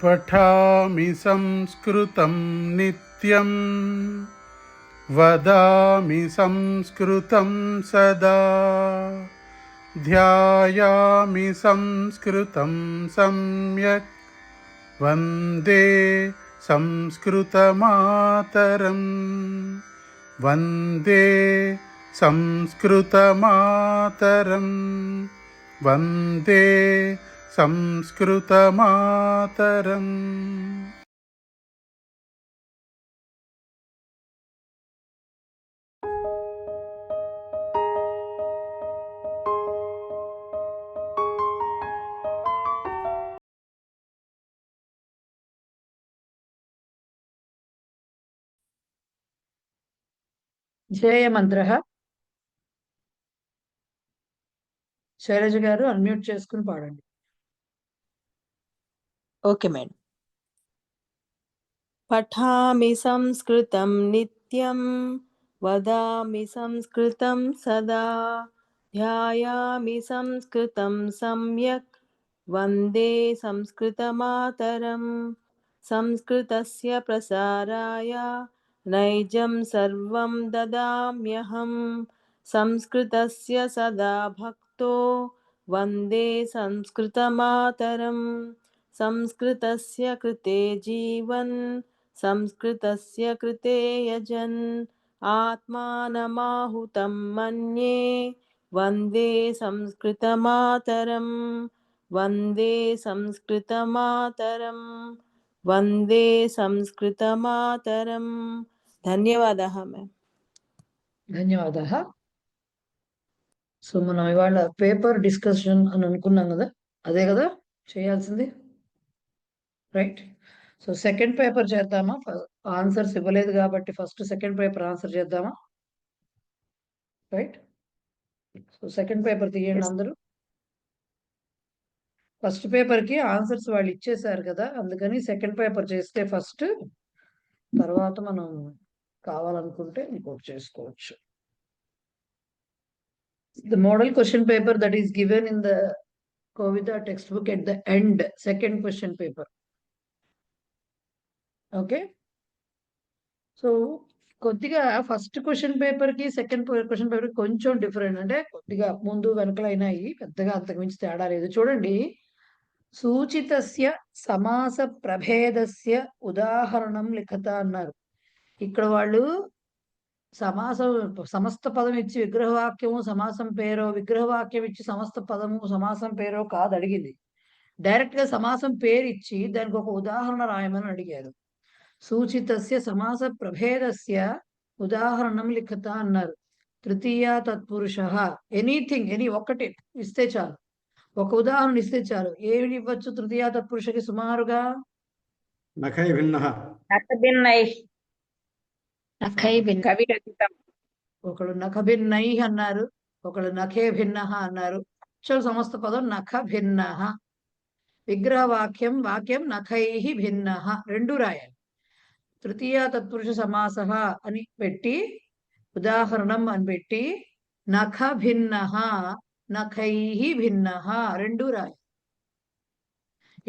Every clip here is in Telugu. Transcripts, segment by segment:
पठामि संस्कृतं नित्यं वदामि संस्कृतं सदा ध्यायामि संस्कृतं सम्यक् वन्दे संस्कृतमातरं वन्दे संस्कृतमातरं वन्दे संस्कृतमातरम्. జయ మంత్రః. శైలజ గారు అన్మ్యూట్ చేసుకుని పాడండి. Okay madam. పఠామి సంస్కృతం నిత్యం వదామి సంస్కృతం సదా ధ్యాయామి సంస్కృతం సమ్యక్ వందే సంస్కృతమాతరం సంస్కృతస్య ప్రసారాయ నైజం సర్వం దదామ్యహం సంస్కృతస్య సదా భక్తో వందే సంస్కృతమాతరం సంస్కృతస్య కృతే జీవన్ సంస్కృతస్య కృతే యజన్ ఆత్మానమాహుతం మన్యే వందే సంస్కృతమాతరం వందే సంస్కృతమాతరం వందే సంస్కృతమాతరం. ధన్యవాదాः మ్యామ్. ధన్యవాదాः. సో మనం ఇవాళ పేపర్ డిస్కషన్ అని అనుకున్నాం కదా, అదే కదా చేయాల్సింది, రైట్? సో సెకండ్ పేపర్ చేద్దామా? ఆన్సర్స్ ఇవ్వలేదు కాబట్టి ఫస్ట్ సెకండ్ పేపర్ ఆన్సర్ చేద్దామా? రైట్. సో సెకండ్ పేపర్ తీయండి అందరూ. ఫస్ట్ పేపర్ కి ఆన్సర్స్ వాళ్ళు ఇచ్చేసారు కదా, అందుకని సెకండ్ పేపర్ చేస్తే ఫస్ట్, తర్వాత మనం కావాలనుకుంటే ఇంకోటి చేసుకోవచ్చు. The model question paper that is given in the Kovida textbook at the end, second question paper. Okay. So కొద్దిగా ఫస్ట్ క్వశ్చన్ పేపర్ కి సెకండ్ క్వశ్చన్ పేపర్ కొంచెం డిఫరెంట్, అంటే కొద్దిగా ముందు వెనకలైనాయి, పెద్దగా అంతకుమించి తేడా లేదు. చూడండి, సూచితస్య సమాస ప్రభేదస్య ఉదాహరణం లిఖత అన్నారు. ఇక్కడ వాళ్ళు సమాసం సమస్త పదం ఇచ్చి విగ్రహవాక్యము సమాసం పేరో, విగ్రహవాక్యం ఇచ్చి సమస్త పదము సమాసం పేరో కాదు అడిగింది. డైరెక్ట్ గా సమాసం పేరు ఇచ్చి దానికి ఒక ఉదాహరణ రాయమని అడిగారు. సూచితస్య సమాస ప్రభేదస్య ఉదాహరణం లిఖత అన్నారు. తృతీయ తత్పురుష, ఎనీథింగ్, ఒక్కటి ఇస్తే చాలు, ఒక ఉదాహరణ ఇస్తే చాలు. ఏమి ఇవ్వచ్చు తృతీయ తత్పురుషకి సుమారుగా? నఖై భిన్నః, ఒకళ్ళు నఖ భిన్నై అన్నారు, ఒకళ్ళు నఖే భిన్న అన్నారు. సమస్త పదం నఖ భిన్న. విగ్రహ వాక్యం నఖై భిన్న, రెండు రాయాలి. తృతీయ తత్పురుష సమాస అని పెట్టి ఉదాహరణం అని పెట్టి నఖ భిన్న నఖై భిన్న రెండు రాయాలి.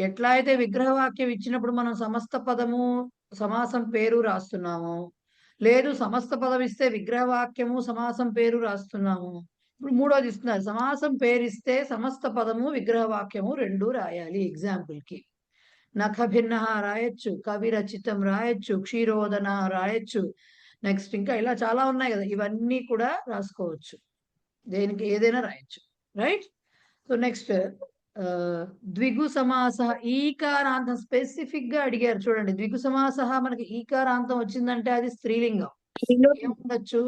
ఎట్లా అయితే విగ్రహవాక్యం ఇచ్చినప్పుడు మనం సమస్త పదము సమాసం పేరు రాస్తున్నాము, లేదు సమస్త పదం ఇస్తే విగ్రహవాక్యము సమాసం పేరు రాస్తున్నాము. ఇప్పుడు మూడోది ఇస్తున్నారు, సమాసం పేరిస్తే సమస్త పదము విగ్రహవాక్యము రెండు రాయాలి. ఎగ్జాంపుల్ కి నఖ భిన్న రాయొచ్చు, కవి రచితం రాయొచ్చు, క్షీరోదన రాయొచ్చు, నెక్స్ట్ ఇంకా ఇలా చాలా ఉన్నాయి కదా, ఇవన్నీ కూడా రాసుకోవచ్చు, దేనికి ఏదైనా రాయొచ్చు, రైట్? సో నెక్స్ట్ ద్విగు సమాస, ఈకారాంతం స్పెసిఫిక్ గా అడిగారు. చూడండి, ద్విగు సమాస మనకి ఈకారాంతం వచ్చిందంటే అది స్త్రీలింగం. ఏముండొచ్చు?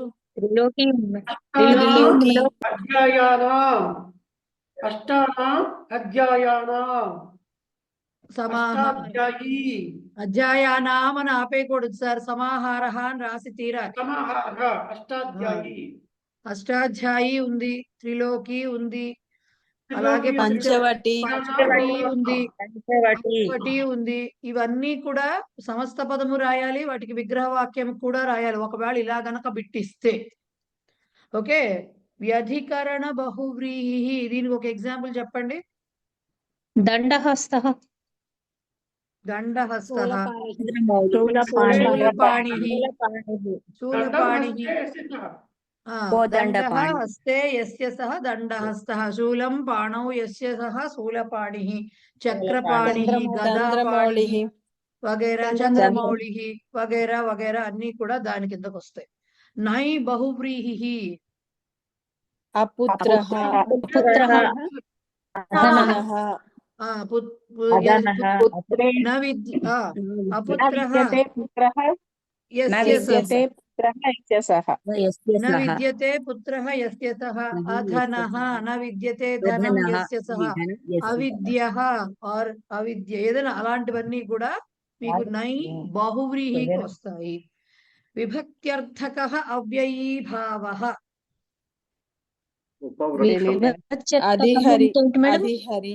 అధ్యాయానాం అని ఆపేయకూడదు సార్, సమాహార అని రాసి తీరాలి. అష్టాధ్యాయి ఉంది, త్రిలోకి ఉంది, అలాగే పంచవటి ఉంది, పంచవటి ఉంది. ఇవన్నీ కూడా సమస్త పదము రాయాలి, వాటికి విగ్రహవాక్యం కూడా రాయాలి, ఒకవేళ ఇలా గనక బిట్టిస్తే. ఓకే. వ్యధికరణ బహువ్రీహి, దీనికి ఒక ఎగ్జాంపుల్ చెప్పండి. దండహస్త. దండహస్తః శూలపాణిః శూలపాణిః దండః కోదండపాణి హస్తే యస్య సహ దండహస్తః శూలం పాణౌ యస్య సహ శూలపాణిః చక్రపాణిః చంద్రమౌళి గదాపాణిః వగైరా చంద్రమౌళిః వగైరా వగైరా అన్ని కూడా దాని కిందకు వస్తాయి. నై బహువ్రీహిః అపుత్రః పుత్రః అధనః అపుత్రః న విద్యతే పుత్రః యస్య సహ అధనః న విద్యతే ధనం యస్య సహ అవిద్యః ఆర్ అవిద్య ఏదైనా అలాంటివన్నీ కూడా మీకు నై బహువ్రీహికి వస్తాయి. విభక్త్యర్థకః అవ్యయీభావః అధిహరి అధిహరి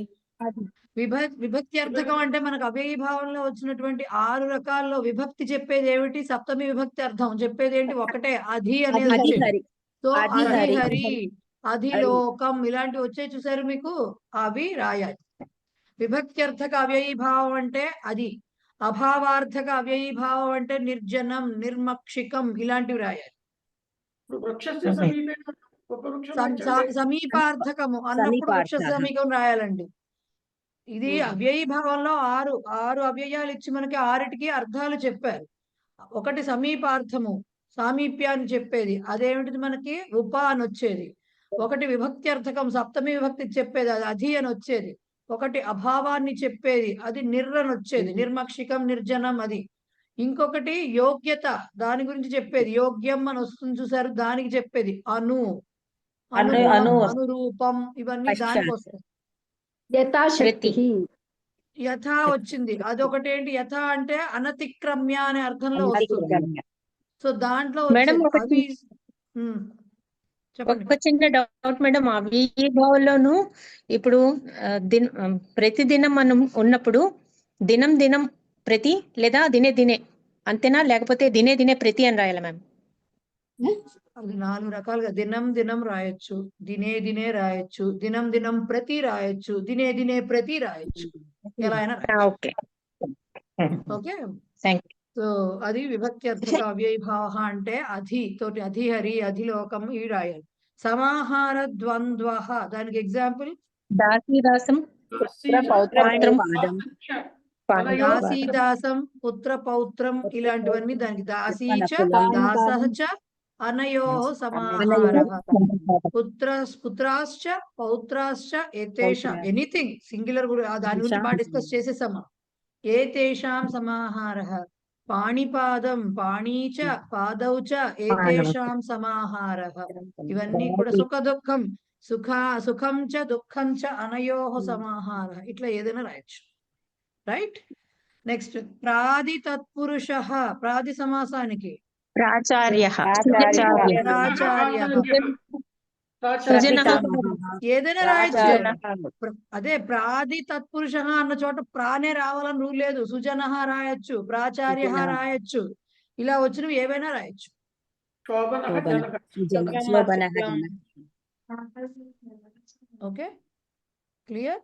విభక్త్యర్థకం అంటే మనకు అవ్యయీభావంలో వచ్చినటువంటి 6 రకాల్లో విభక్తి చెప్పేది ఏమిటి? సప్తమి విభక్తి అర్థం చెప్పేది ఏంటి? ఒకటే అధి అనేది వచ్చింది. సో అధిహరి అధిలోకం ఇలాంటివి వచ్చాయి చూసారు మీకు, అవి రాయాలి. విభక్త్యర్థక అవ్యయీభావం అంటే అది, అభావార్థక అవ్యయీభావం అంటే నిర్జనం నిర్మక్షికం ఇలాంటివి రాయాలి. సమీపార్థకము అన్నప్పుడు వృక్ష సమీపం రాయాలండి. ఇది అవ్యయీభావంలో ఆరు అవ్యయాలు ఇచ్చి మనకి 6టికి అర్థాలు చెప్పారు. ఒకటి సమీపార్థము సామీప్యాన్ని చెప్పేది, అదేమిటిది మనకి ఉప అని వచ్చేది. ఒకటి విభక్త్యర్థకం సప్తమి విభక్తి చెప్పేది, అది అధి అని వచ్చేది. ఒకటి అభావాన్ని చెప్పేది, అది నిర్రని వచ్చేది, నిర్మక్షికం నిర్జనం అది. ఇంకొకటి యోగ్యత దాని గురించి చెప్పేది, యోగ్యం అని వస్తుంది చూసారు, దానికి చెప్పేది అనురూపం ఇవన్నీ దానికి వస్తాయి. యథా వచ్చింది, అదొకటి ఏంటి? యథ అంటే అనతిక్రమ్య అనే అర్థంలో వస్తుంది. సో దాంట్లో అవి చెప్పండి. ఒక చిన్న డౌట్ మేడం, అవ్యయీభావంలోను ఇప్పుడు ప్రతిదినం మనం ఉన్నప్పుడు దినం దినం ప్రతి లేదా దినే దినే అంతేనా, లేకపోతే దినే దినే ప్రతి అని రాయాలి మ్యామ్? అది 4 రకాలుగా దినం దినం రాయొచ్చు, దినే దినే రాయొచ్చు, దినం దినం ప్రతి రాయొచ్చు, దినే దినే ప్రతి రాయొచ్చు, ఎలా అయినా okay okay. Thank you. So అది విభక్త్యర్థక అవ్యయీభావ అంటే అధి తోటి అధిహరి అధిలోకం ఇవి రాయాలి. సమాహార ద్వంద్వ దానికి ఎగ్జాంపుల్ దాసీదాసం దాసీదాసం పుత్ర పౌత్రం ఇలాంటివన్నీ దానికి దాసీచ దాసహచ అనయోః సమాహారః పుత్రాశ్చ పౌత్రాశ్చ ఏతేషాం ఎనీథింగ్ సింగులర్ దాని గురించి బాగా డిస్కస్ చేసేసామా. ఏతేషాం సమాహారః పాణిపాదం పాణీచ పాదౌ చ ఏతేషాం సమాహారః ఇవన్నీ కూడా సుఖ దుఃఖం సుఖం చ దుఃఖం చ అనయోః సమాహారః ఇట్లా ఏదైనా రాయొచ్చు. రైట్. నెక్స్ట్ ప్రాది తత్పురుషః ప్రాది సమాసానికి ప్రాచార్యః ఏదైనా రాయొచ్చు. అదే ప్రాది తత్పురుష అన్న చోట ప్రానే రావాలని రూల్ లేదు. సుజనః రాయొచ్చు, ప్రాచార్య రాయొచ్చు, ఇలా వచ్చినవి ఏవైనా రాయొచ్చు. Okay clear.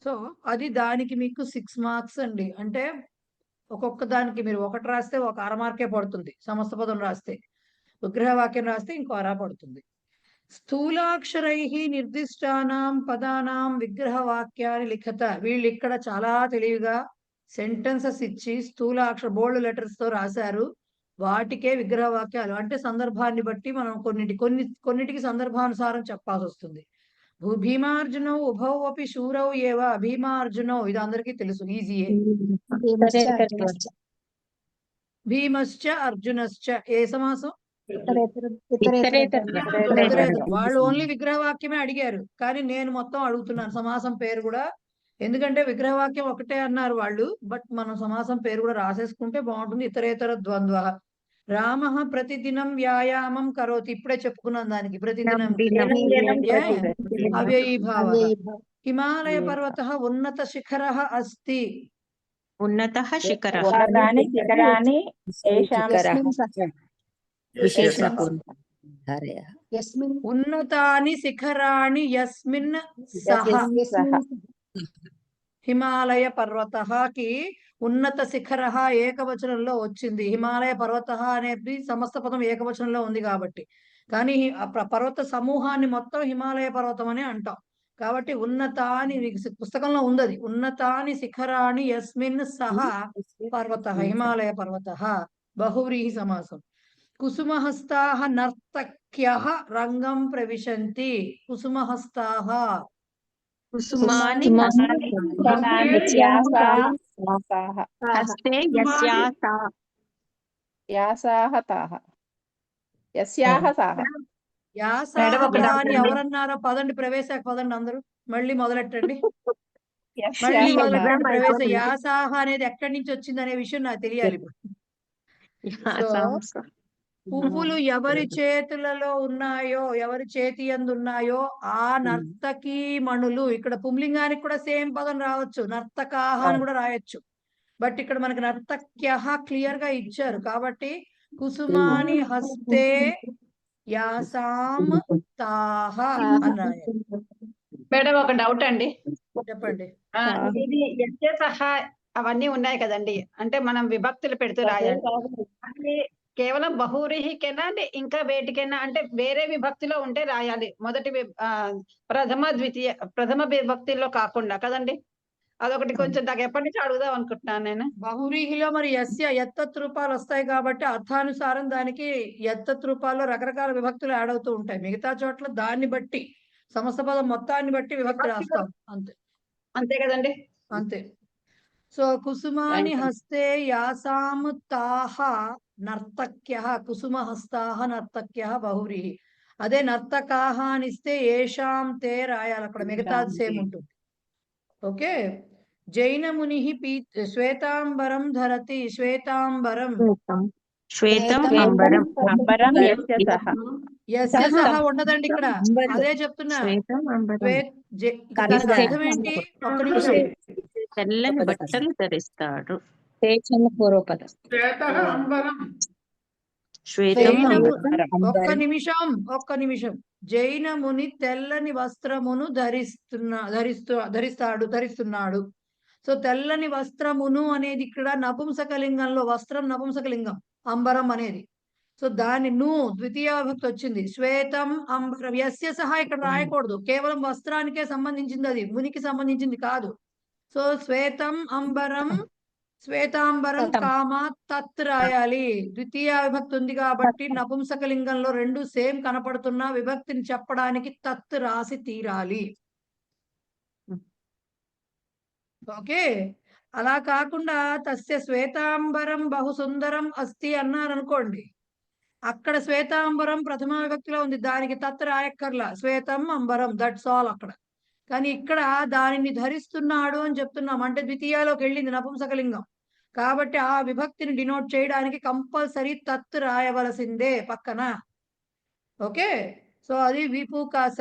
సో అది దానికి మీకు 6 మార్క్స్ అండి. అంటే ఒక్కొక్క దానికి మీరు ఒకటి రాస్తే ఒక అర మార్కే పడుతుంది, సమస్త పదం రాస్తే. విగ్రహవాక్యం రాస్తే ఇంకో అర పడుతుంది. స్థూలాక్షరై నిర్దిష్టానాం పదానాం విగ్రహవాక్యాన్ని లిఖత. వీళ్ళు ఇక్కడ చాలా తెలివిగా సెంటెన్సెస్ ఇచ్చి స్థూలాక్షర బోల్డ్ లెటర్స్ తో రాశారు. వాటికే విగ్రహవాక్యాలు అంటే సందర్భాన్ని బట్టి మనం కొన్నిటికి సందర్భానుసారం చెప్పాల్సి వస్తుంది. భీమార్జునౌ ఉభౌ అపి శూరౌ ఏవ. భీమార్జునౌ ఇది అందరికీ తెలుసు, ఈజీయే. భీమశ్చ అర్జునశ్చ ఏ సమాసం? వాళ్ళు ఓన్లీ విగ్రహవాక్యమే అడిగారు, కానీ నేను మొత్తం అడుగుతున్నాను సమాసం పేరు కూడా. ఎందుకంటే విగ్రహవాక్యం ఒకటే అన్నారు వాళ్ళు, బట్ మనం సమాసం పేరు కూడా రాసేసుకుంటే బాగుంటుంది. ఇతరేతర ద్వంద్వ. రామ ప్రతిదినం వ్యాయామం కరోతి. ఇప్పుడే చెప్పుకున్నాను దానికి. ప్రతిదినం అవ్యయీభావ. హిమాలయ పర్వత ఉన్నత శిఖర అస్తి. ఉన్నతః శిఖరః ఉన్నతాని శిఖరాణి యస్మిన్ సహ. హిమాలయ పర్వతకి ఉన్నత శిఖర ఏకవచనంలో వచ్చింది. హిమాలయ పర్వత అనేది సమస్త పదం ఏకవచనంలో ఉంది కాబట్టి. కానీ ఆ పర్వత సమూహాన్ని మొత్తం హిమాలయ పర్వతం అని అంటాం. కాబట్టి ఉన్నతాని పుస్తకంలో ఉంది అది. ఉన్నతాని శిఖరాణి యస్మిన్ సహ పర్వత హిమాలయ పర్వత బహువ్రీహి సమాసం. కుసుమహస్తాః నర్తక్యః రంగం ప్రవిశంతి. కుసుమహస్తాః కుసుమాని హస్తే యాసాహ తాహ యస్యాహ సాహ యాసాహ అని ఎవరన్నారో పదండి, ప్రవేశాక పదండి అందరూ. మళ్ళీ మొదలెట్టండి. మళ్ళీ మొదలెట్టండి ప్రవేశ. యాసాహ అనేది ఎక్కడి నుంచి వచ్చింది అనే విషయం నాకు తెలియాలి ఇప్పుడు. సో పువ్వులు ఎవరి చేతులలో ఉన్నాయో, ఎవరి చేతి యందు ఉన్నాయో ఆ నర్తకీ మణులు. ఇక్కడ పుంలింగానికి కూడా సేమ్ పదం రావచ్చు, నర్తకాహ అని కూడా రాయొచ్చు. బట్ ఇక్కడ మనకి నర్తక్యః క్లియర్ గా ఇచ్చారు కాబట్టి కుసుమాని హస్తే యాసాం తాహ అని రాయాలి. మేడం ఒక డౌట్ అండి. చెప్పండి. ఇది యస్య సహా అవన్నీ ఉన్నాయి కదండి, అంటే మనం విభక్తులు పెడుతూ రాయాలి. అది కేవలం బహువ్రీహికేనా అంటే ఇంకా వేటికైనా, అంటే వేరే విభక్తిలో ఉంటే రాయాలి, మొదటి ప్రథమ విభక్తిలో కాకుండా కదండి. అదొకటి కొంచెం నాకు ఎప్పటి నుంచి అడుగుదాం అనుకుంటున్నాను నేను. బహువ్రీహిలో మరి యస్య యత్తత్ రూపాలు వస్తాయి కాబట్టి అర్థానుసారం దానికి యత్తత్ రూపాల్లో రకరకాల విభక్తులు యాడ్ అవుతూ ఉంటాయి. మిగతా చోట్ల దాన్ని బట్టి సమస్త పదం మొత్తాన్ని బట్టి విభక్తి రాస్తాం అంతే. అంతే కదండి. అంతే. సో కుసుమాని హస్తే యాసాం తాహ నర్తక్యః. కుసుమహస్తాః నర్తక్యః బహువ్రీహి. అదే నర్తకాహ అనిస్తే ఏషాం తే రాయాలి, అక్కడ మిగతా సేమ్ ఉంటుంది. ఓకే. జైన ముని శ్వేతాంబరం ధరతి. శ్వేతాంబరం శ్వేతం అంబరం అంబరం యస్య సహ యస్య సహా ఉండదండి ఇక్కడ, అదే చెప్తున్నా. శ్వేతం అంబరం దానికి అర్థం ఏంటి? ఒక్క నిమిషం. తెల్లని బట్టలు ధరిస్తాడు. పూర్వపదం శ్వేతం ఒక్క నిమిషం. జైన ముని తెల్లని వస్త్రమును ధరిస్తున్నాడు. సో తెల్లని వస్త్రమును అనేది ఇక్కడ నపుంసకలింగంలో, వస్త్రం నపుంసకలింగం, అంబరం అనేది. సో దాని ద్వితీయ విభక్తి వచ్చింది. శ్వేతం అంబరం. యస్య సహా ఇక్కడ రాయకూడదు, కేవలం వస్త్రానికే సంబంధించింది, అది మునికి సంబంధించింది కాదు. సో శ్వేతం అంబరం, శ్వేతాంబరం కామా తత్ రాయాలి. ద్వితీయ విభక్తి ఉంది కాబట్టి నపుంసకలింగంలో రెండు సేమ్ కనపడుతున్న విభక్తిని చెప్పడానికి తత్ రాసి తీరాలి. ఓకే. అలా కాకుండా తస్య శ్వేతాంబరం బహు సుందరం అస్తి అన్నారనుకోండి, అక్కడ శ్వేతాంబరం ప్రథమ విభక్తిలో ఉంది, దానికి తత్ రాయక్కర్లా, శ్వేతం అంబరం, దట్స్ ఆల్ అక్కడ. కానీ ఇక్కడ దానిని ధరిస్తున్నాడు అని చెప్తున్నాం, అంటే ద్వితీయలోకి వెళ్ళింది నపుంసకలింగం కాబట్టి ఆ విభక్తిని డినోట్ చేయడానికి కంపల్సరీ తత్ రాయవలసిందే పక్కన. ఓకే. సో అది విపూకాస.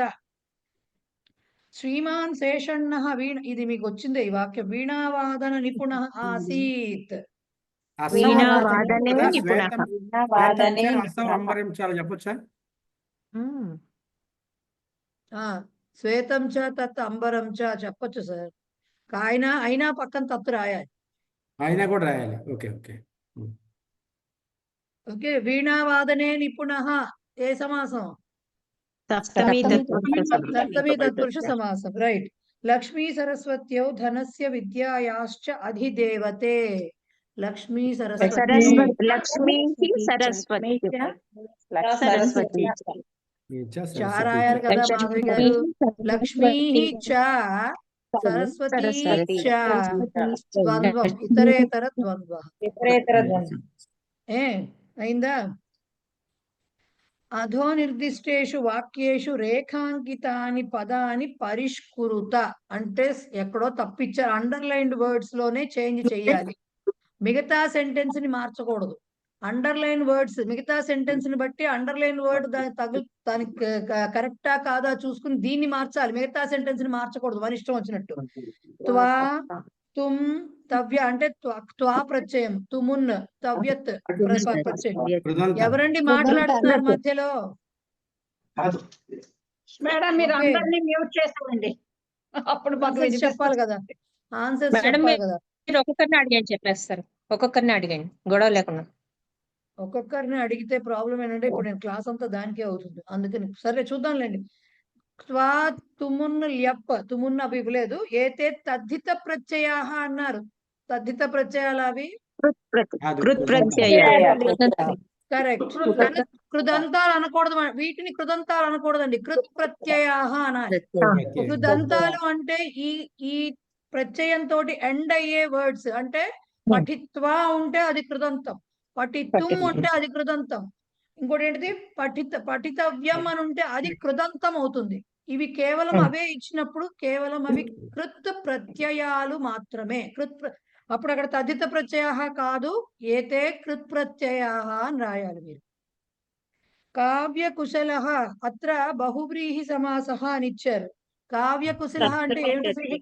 శ్రీమాన్ శేషణ్ణ వీణ. ఇది మీకు వచ్చిందే ఈ వాక్యం. వీణావాదన నిపుణ ఆసీత్. చెప్పొచ్చా? శ్వేతం చ తత్ అంబరం చ చెప్పొచ్చు సార్. అయినా పక్కన తత్తు రాయాలి. అయినా కూడా రాయాలి. Okay okay okay. వీణావాదనే నిపుణ ఏ సమాసం? సప్తమి తత్పురుష సమాసం. రైట్. లక్ష్మీ సరస్వత్యౌ ధనస్య విద్యాయాశ్చ అధిదేవతే. లక్ష్మీ సరస్వతి. లక్ష్మీ సరస్వతి రాయాలి కదా మాధవి గారు. లక్ష్మీ చ సరస్వతి చ ద్వంద్వం, ఇతరేతర ద్వంద్వ. అయిందా? అధో నిర్దిష్టేషు వాక్యేషు రేఖాంకితాని పదాని పరిష్కృత అంటే ఎక్కడో తప్పిచ్చారు. అండర్లైన్డ్ వర్డ్స్ లోనే చేంజ్ చేయాలి, మిగతా సెంటెన్స్ ని మార్చకూడదు. అండర్లైన్ వర్డ్స్ మిగతా సెంటెన్స్ ని బట్టి అండర్లైన్ వర్డ్ దానికి కరెక్టా కాదా చూసుకుని దీన్ని మార్చాలి, మిగతా సెంటెన్స్ ని మార్చకూడదు మన ఇష్టం వచ్చినట్టు. త్వా తుమ్ తవ్య అంటే త్వా ప్రత్యయం, తుమున్ తవ్యత్ ప్రత్యయం. ఎవరండి మాట్లాడుతున్నారు మధ్యలో? మేడం మీరు అందరినీ మ్యూట్ చేసామండి, అప్పుడు చెప్పాలి కదా, ఆన్సర్స్ చెప్పాలి కదా. మీరు ఒక్కొక్కరిని అడిగండి చెప్పేస్తారు. ఒక్కొక్కరిని అడిగండి గొడవ లేకుండా. ఒక్కొక్కరిని అడిగితే ప్రాబ్లం ఏంటంటే ఇప్పుడు నేను క్లాస్ అంతా దానికే అవుతుంది. అందుకని సరే చూద్దాంలేండి. త్వా తుమున్ ల్యప్ తుమున్ అవి ఇవ్వలేదు. ఏతే తద్ధిత ప్రత్యయాహ అన్నారు. తద్ధిత ప్రత్యయాలు అవి అది కృత్ కృతంతాలు. ప్రత్యయ కరెక్ట్. కృదంతాలు అనకూడదు. వీటిని కృదంతాలు అనకూడదండి. కృత్ ప్రత్యయాహ అనాలి. ప్రత్యయం. కృదంతాలు అంటే ఈ ఈ ప్రత్యయంతో ఎండ్ అయ్యే వర్డ్స్ అంటే పఠిత్వా ఉంటే అది కృదంతం, పఠిత్తుం ఉంటే అది కృదంతం, ఇంకోటి ఏంటిది పఠితవ్యం అని ఉంటే అది కృదంతం అవుతుంది. ఇవి కేవలం అవే ఇచ్చినప్పుడు కేవలం అవి కృత్ ప్రత్యయాలు మాత్రమే. అప్పుడు అక్కడ తద్ధిత ప్రత్యయ కాదు, ఏతే కృత్ ప్రత్యయ అని రాయాలి మీరు. కావ్య కుశల అత్ర బహువ్రీహి సమాస అని ఇచ్చారు. కావ్య కుశల అంటే ఏమిటి?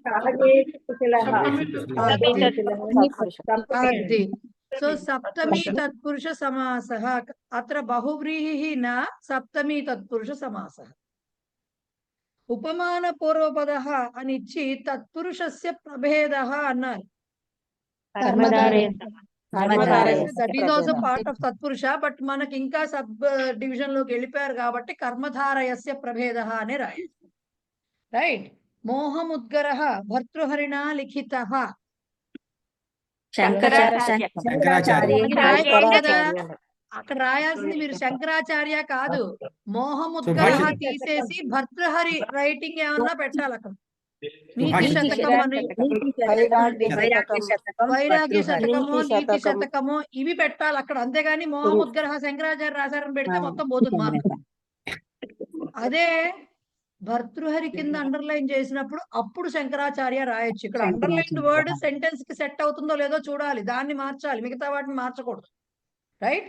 అది సో సప్తమి తత్పురుష సమాస అత్ర బహువ్రీహి న సప్తమి తత్పురుష సమాస. ఉపమాన పూర్వపద అని ఇచ్చి తత్పురుషస్య ప్రభేద అన్నారు. That is also part of tatpurusha, but మనకి ఇంకా సబ్ డివిజన్ లోకి వెళ్ళిపోయారు కాబట్టి కర్మధారయస్య ప్రభేద అనే రాయాలి. రైట్. మోహముద్గర భర్తృహరిణా లిఖిత. శంకరాచార్య. అది రాయాలి కదా, అక్కడ రాయాల్సింది మీరు శంకరాచార్య కాదు. మోహముద్గర తీసేసి భర్తృహరి రైటింగ్ ఏమన్నా పెట్టాలి అక్కడ. నీతి శతకం అని, వైరాగ్య శతకమో నీతి శతకమో ఇవి పెట్టాలి అక్కడ. అంతేగాని మోహముద్గర శంకరాచార్య రాశారని పెడితే మొత్తం పోతుంది మార్క్. అదే భర్తృహరి కింద అండర్లైన్ చేసినప్పుడు అప్పుడు శంకరాచార్య రాయొచ్చు. ఇక్కడ అండర్లైన్ వర్డ్ సెంటెన్స్ కి సెట్ అవుతుందో లేదో చూడాలి, దాన్ని మార్చాలి, మిగతా వాటిని మార్చకూడదు. రైట్.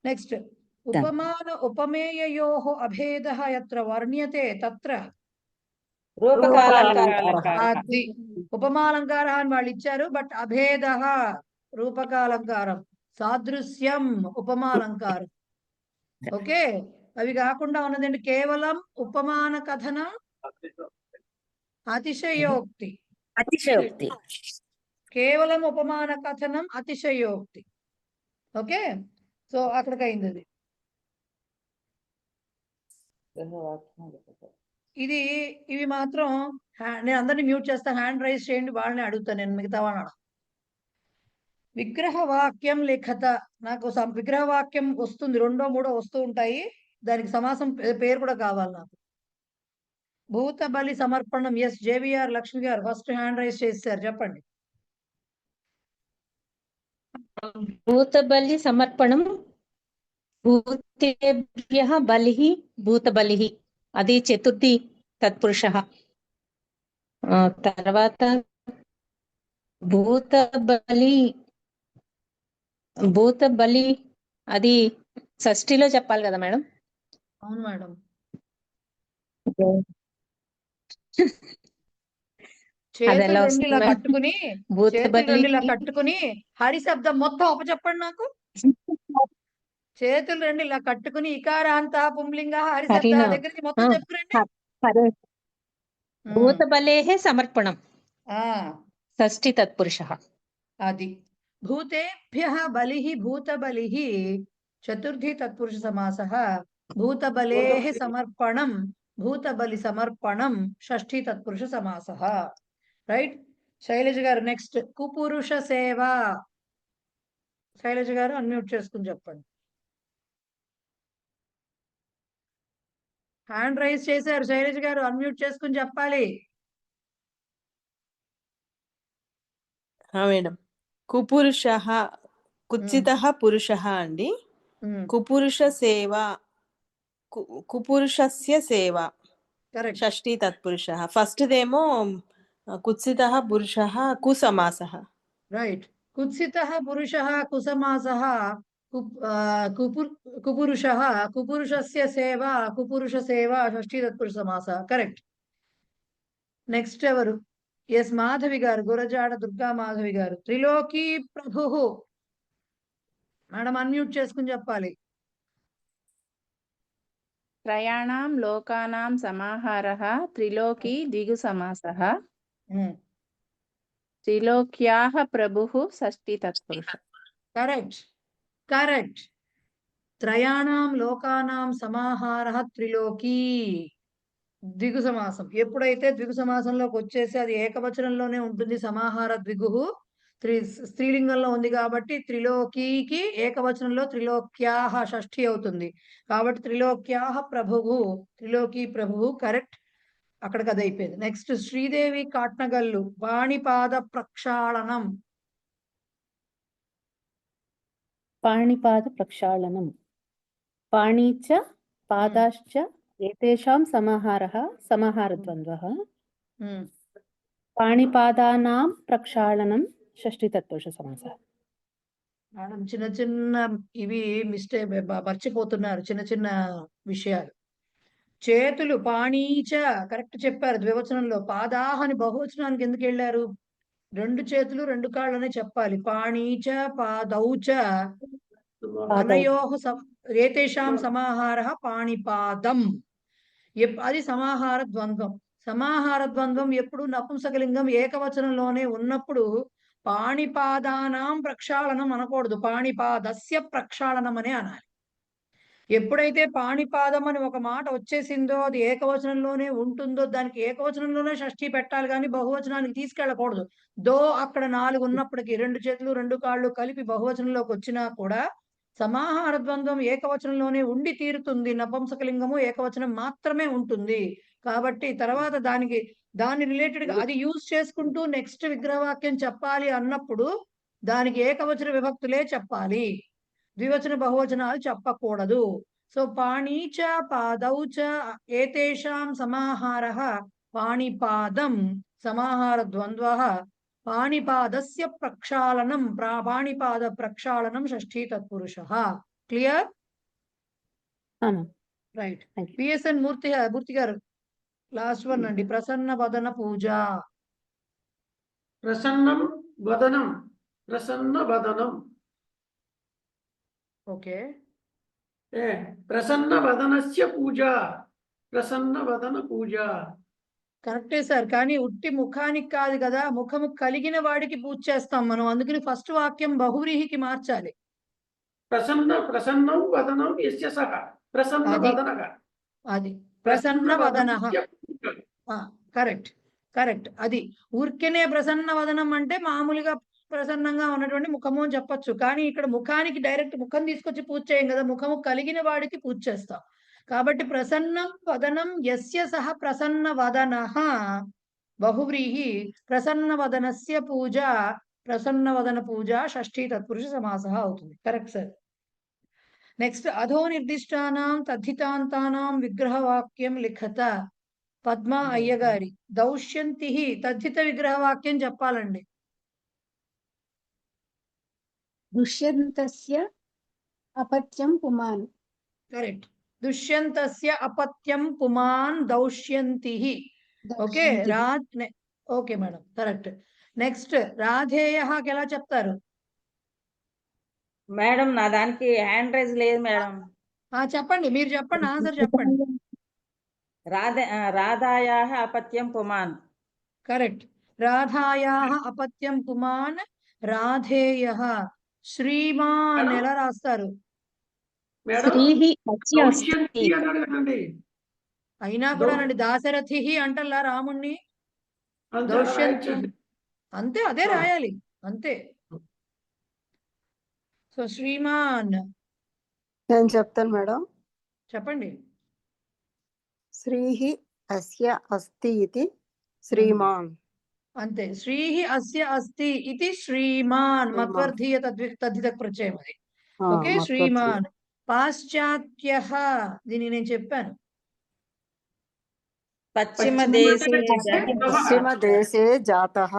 నెక్స్ట్ ఉపమాన ఉపమేయయో అభేద యత్ర వర్ణ్యతే తత్ర అది ఉపమాలంకార అని వాళ్ళు ఇచ్చారు, బట్ అభేద రూపకాలంకారం, సాదృశ్యం ఉపమాలంకారం. ఓకే, అవి కాకుండా ఉన్నదండి కేవలం ఉపమాన కథనం, అతిశయోక్తి. కేవలం ఉపమాన కథనం, అతిశయోక్తి. ఓకే, సో అక్కడికి అయింది అది. ఇవి మాత్రం నేను అందరినీ మ్యూట్ చేస్తా, హ్యాండ్ రైజ్ చేయండి, వాళ్ళని అడుగుతాను నేను, మిగతా వాళ్ళని. విగ్రహ వాక్యం లిఖత. నాకు విగ్రహ వాక్యం వస్తుంది, 2 3 వస్తూ ఉంటాయి, దానికి సమాసం పేరు కూడా కావాలి నాకు. భూత బలి సమర్పణం. ఎస్ జేవిఆర్ లక్ష్మి గారు ఫస్ట్ హ్యాండ్ రైజ్ చేశారు, చెప్పండి. భూత బలి సమర్పణం భూతేభ్యః బలిః భూత బలిః, అది చతుర్థి తత్పురుష. తర్వాత భూత బలి అది షష్ఠిలో చెప్పాలి కదా మేడం? అవును మేడం. చేతులు రెండు ఇలా కట్టుకుని, కట్టుకుని హరి శబ్దం మొత్తం చెప్పండి నాకు. చేతులు రెండు ఇలా కట్టుకుని ఇకారాంత పుంలింగ హరి శబ్ద దగ్గర నుంచి మొత్తం చెప్పుకురండి. భూత బలేః సమర్పణం షష్ఠి తత్పురుష. అది భూతేభ్యః బలిః భూత బలిః చతుర్థి తత్పురుష సమాసః. భూత బలేః సమర్పణం భూత బలి సమర్పణం షష్ఠి తత్పురుష సమాసః. రైట్. శైలజ గారు నెక్స్ట్. కుపురుష సేవ. శైలజ గారు అన్మ్యూట్ చేసుకుని చెప్పండి. హ్యాండ్ రైజ్ చేశారు శైలజ గారు, అన్మ్యూట్ చేసుకుని చెప్పాలి. మేడం. కుపురుష కుత్సిత పురుష అండి. కుపురుష సేవ కుపురుషస్య సేవ షష్ఠి తత్పురుష. ఫస్ట్ దేమో కుత్సిత పురుష కుసమాసః. రైట్. కుత్సిత పురుష కుసమాసః కుపురుష కుపురుషస్య సేవ కుపురుష సేవ షష్ఠి తత్పురుష సమాసః. కరెక్ట్. నెక్స్ట్ ఎవరు? ఎస్ మాధవి గారు, గురజాడ దుర్గా మాధవి గారు. త్రిలోకి ప్రభు. మేడం అన్మ్యూట్ చేసుకుని చెప్పాలి. త్రయాణాం లోకానాం సమాహారః త్రిలోకి దిగు సమాసః. త్రిలోక్యాః ప్రభుః షష్ఠీ తత్పురుష. కరెక్ట్. త్రయాణం లోకానాం సమాహారః త్రిలోకీ. ద్విగు సమాసం. ఎప్పుడైతే ద్విగు సమాసంలోకి వచ్చేసి అది ఏకవచనంలోనే ఉంటుంది సమాహార ద్విగు. స్త్రీలింగంలో ఉంది కాబట్టి త్రిలోకీకి ఏకవచనంలో త్రిలోక్యాః షష్ఠి అవుతుంది. కాబట్టి త్రిలోక్యాః ప్రభువు, త్రిలోకీ ప్రభువు. కరెక్ట్. అక్కడికి అది అయిపోయింది. నెక్స్ట్ శ్రీదేవి కాట్నగల్లు పాణిపాద ప్రక్షాళనం. పాణిపాద ప్రక్షాళనం. పాణి చ పాదాశ్చ ఏతేషాం సమాహారః సమాహారద్వంద్వః. పాణిపాదానాం ప్రక్షాళనం షష్ఠీ తత్పురుష సమాసः. మేడం చిన్న చిన్న ఇవి మర్చిపోతున్నారు, చిన్న చిన్న విషయాలు. చేతులు పాణీచ కరెక్ట్ చెప్పారు ద్వివచనంలో. పాదాహ అని బహువచనానికి ఎందుకు వెళ్ళారు? 2 చేతులు 2 కాళ్ళనే చెప్పాలి. పాణీచ పాదౌచ అనయోః ఏతేషాం సమాహారః పాణిపాదం. అది సమాహార ద్వంద్వం. సమాహార ద్వంద్వం ఎప్పుడు నపుంసకలింగం ఏకవచనంలోనే ఉన్నప్పుడు పాణిపాదానాం ప్రక్షాళనం అనకూడదు, పాణిపాదస్య ప్రక్షాళనం అనే అనాలి. ఎప్పుడైతే పాణిపాదం అని ఒక మాట వచ్చేసిందో అది ఏకవచనంలోనే ఉంటుందో దానికి ఏకవచనంలోనే షష్ఠి పెట్టాలి కానీ బహువచనానికి తీసుకెళ్ళకూడదు. అక్కడ 4 ఉన్నప్పటికీ 2 చేతులు 2 కాళ్ళు కలిపి బహువచనంలోకి వచ్చినా కూడా సమాహార ద్వంద్వం ఏకవచనంలోనే ఉండి తీరుతుంది. నపుంసకలింగము ఏకవచనం మాత్రమే ఉంటుంది. కాబట్టి తర్వాత దాని రిలేటెడ్ గా అది యూజ్ చేసుకుంటూ నెక్స్ట్ విగ్రహవాక్యం చెప్పాలి అన్నప్పుడు దానికి ఏకవచన విభక్తులే చెప్పాలి, ద్వివచన బహువచనాలు చెప్పకూడదు. So పాణీచ పాదౌచ ఏతేషాం సమాహారః పాణిపాదం సమాహార ద్వంద్వః. పాణిపాదస్య ప్రక్షాళనం పాణిపాద ప్రక్షాళనం Shashthi తత్పురుషః. Clear? Right. PSN మూర్తి గారు లాస్ట్ వన్ అండి. ప్రసన్న వదన పూజ. ప్రసన్నం వదనం, ప్రసన్న వదనం. ఓకే. ప్రసన్న వదనస్య పూజ, ప్రసన్న వదన పూజ. కరెక్టే సార్, కానీ ఉట్టి ముఖానికి కాదు కదా, ముఖము కలిగిన వాడికి పూజ చేస్తాం మనం. అందుకని ఫస్ట్ వాక్యం బహువ్రీహికి మార్చాలి. ప్రసన్నం వదనం యస్య సహ ప్రసన్న వదనః. అది ప్రసన్న వదనః. కరెక్ట్. అది ఊరికేనే ప్రసన్న వదనం అంటే మామూలుగా ప్రసన్నంగా ఉన్నటువంటి ముఖము అని చెప్పొచ్చు. కానీ ఇక్కడ ముఖానికి డైరెక్ట్ ముఖం తీసుకొచ్చి పూజ చేయం కదా, ముఖము కలిగిన వాడికి పూజ చేస్తాం. కాబట్టి ప్రసన్నం వదనం యస్య సహ ప్రసన్న వదనః బహువ్రీహి. ప్రసన్న వదనస్య పూజ, ప్రసన్న వదన పూజ షష్ఠీ తత్పురుష సమాసః అవుతుంది. Correct sir. నెక్స్ట్ అధో నిర్దిష్టానాం తద్ధితాంతానాం విగ్రహవాక్యం లిఖత. పద్మా అయ్యగారి దౌష్యంతి తద్ధిత విగ్రహవాక్యం చెప్పాలండి. దుష్యంతస్య అపత్యం పుమాన్. కరెక్ట్. దుష్యంతస్య అపత్యం పుమాన్ దౌష్యంతి. Okay. Okay madam, correct. Next రాధేయకి ఎలా చెప్తారు మేడం? నా దానికి హ్యాండ్ రైజ్ లేదు మేడం. చెప్పండి, మీరు చెప్పండి, ఆన్సర్ చెప్పండి. రాధాయాః అపత్యం పుమాన్. కరెక్ట్. రాధాయాః అపత్యం పుమాన్ రాధేయః. శ్రీమాన్ ఎలా రాస్తారు? అయినా కూడా నండి దాశరథి అంటల్లా రాముణ్ణి దౌష్యంతి అంతే, అదే రాయాలి అంతే. సో శ్రీమాన్. నేను చెప్తాను మేడం. చెప్పండి. శ్రీహి అస్య అస్తి ఇది శ్రీమాన్. అంతే. శ్రీహి అస్య అస్తి ఇది శ్రీమాన్. మత్వర్ధీయ తద్ధిత ప్రత్యయం అది. ఓకే. శ్రీమాన్. పాశ్చాత్యః దీన్ని నేను చెప్పాను. పశ్చిమ దేశే జాతః.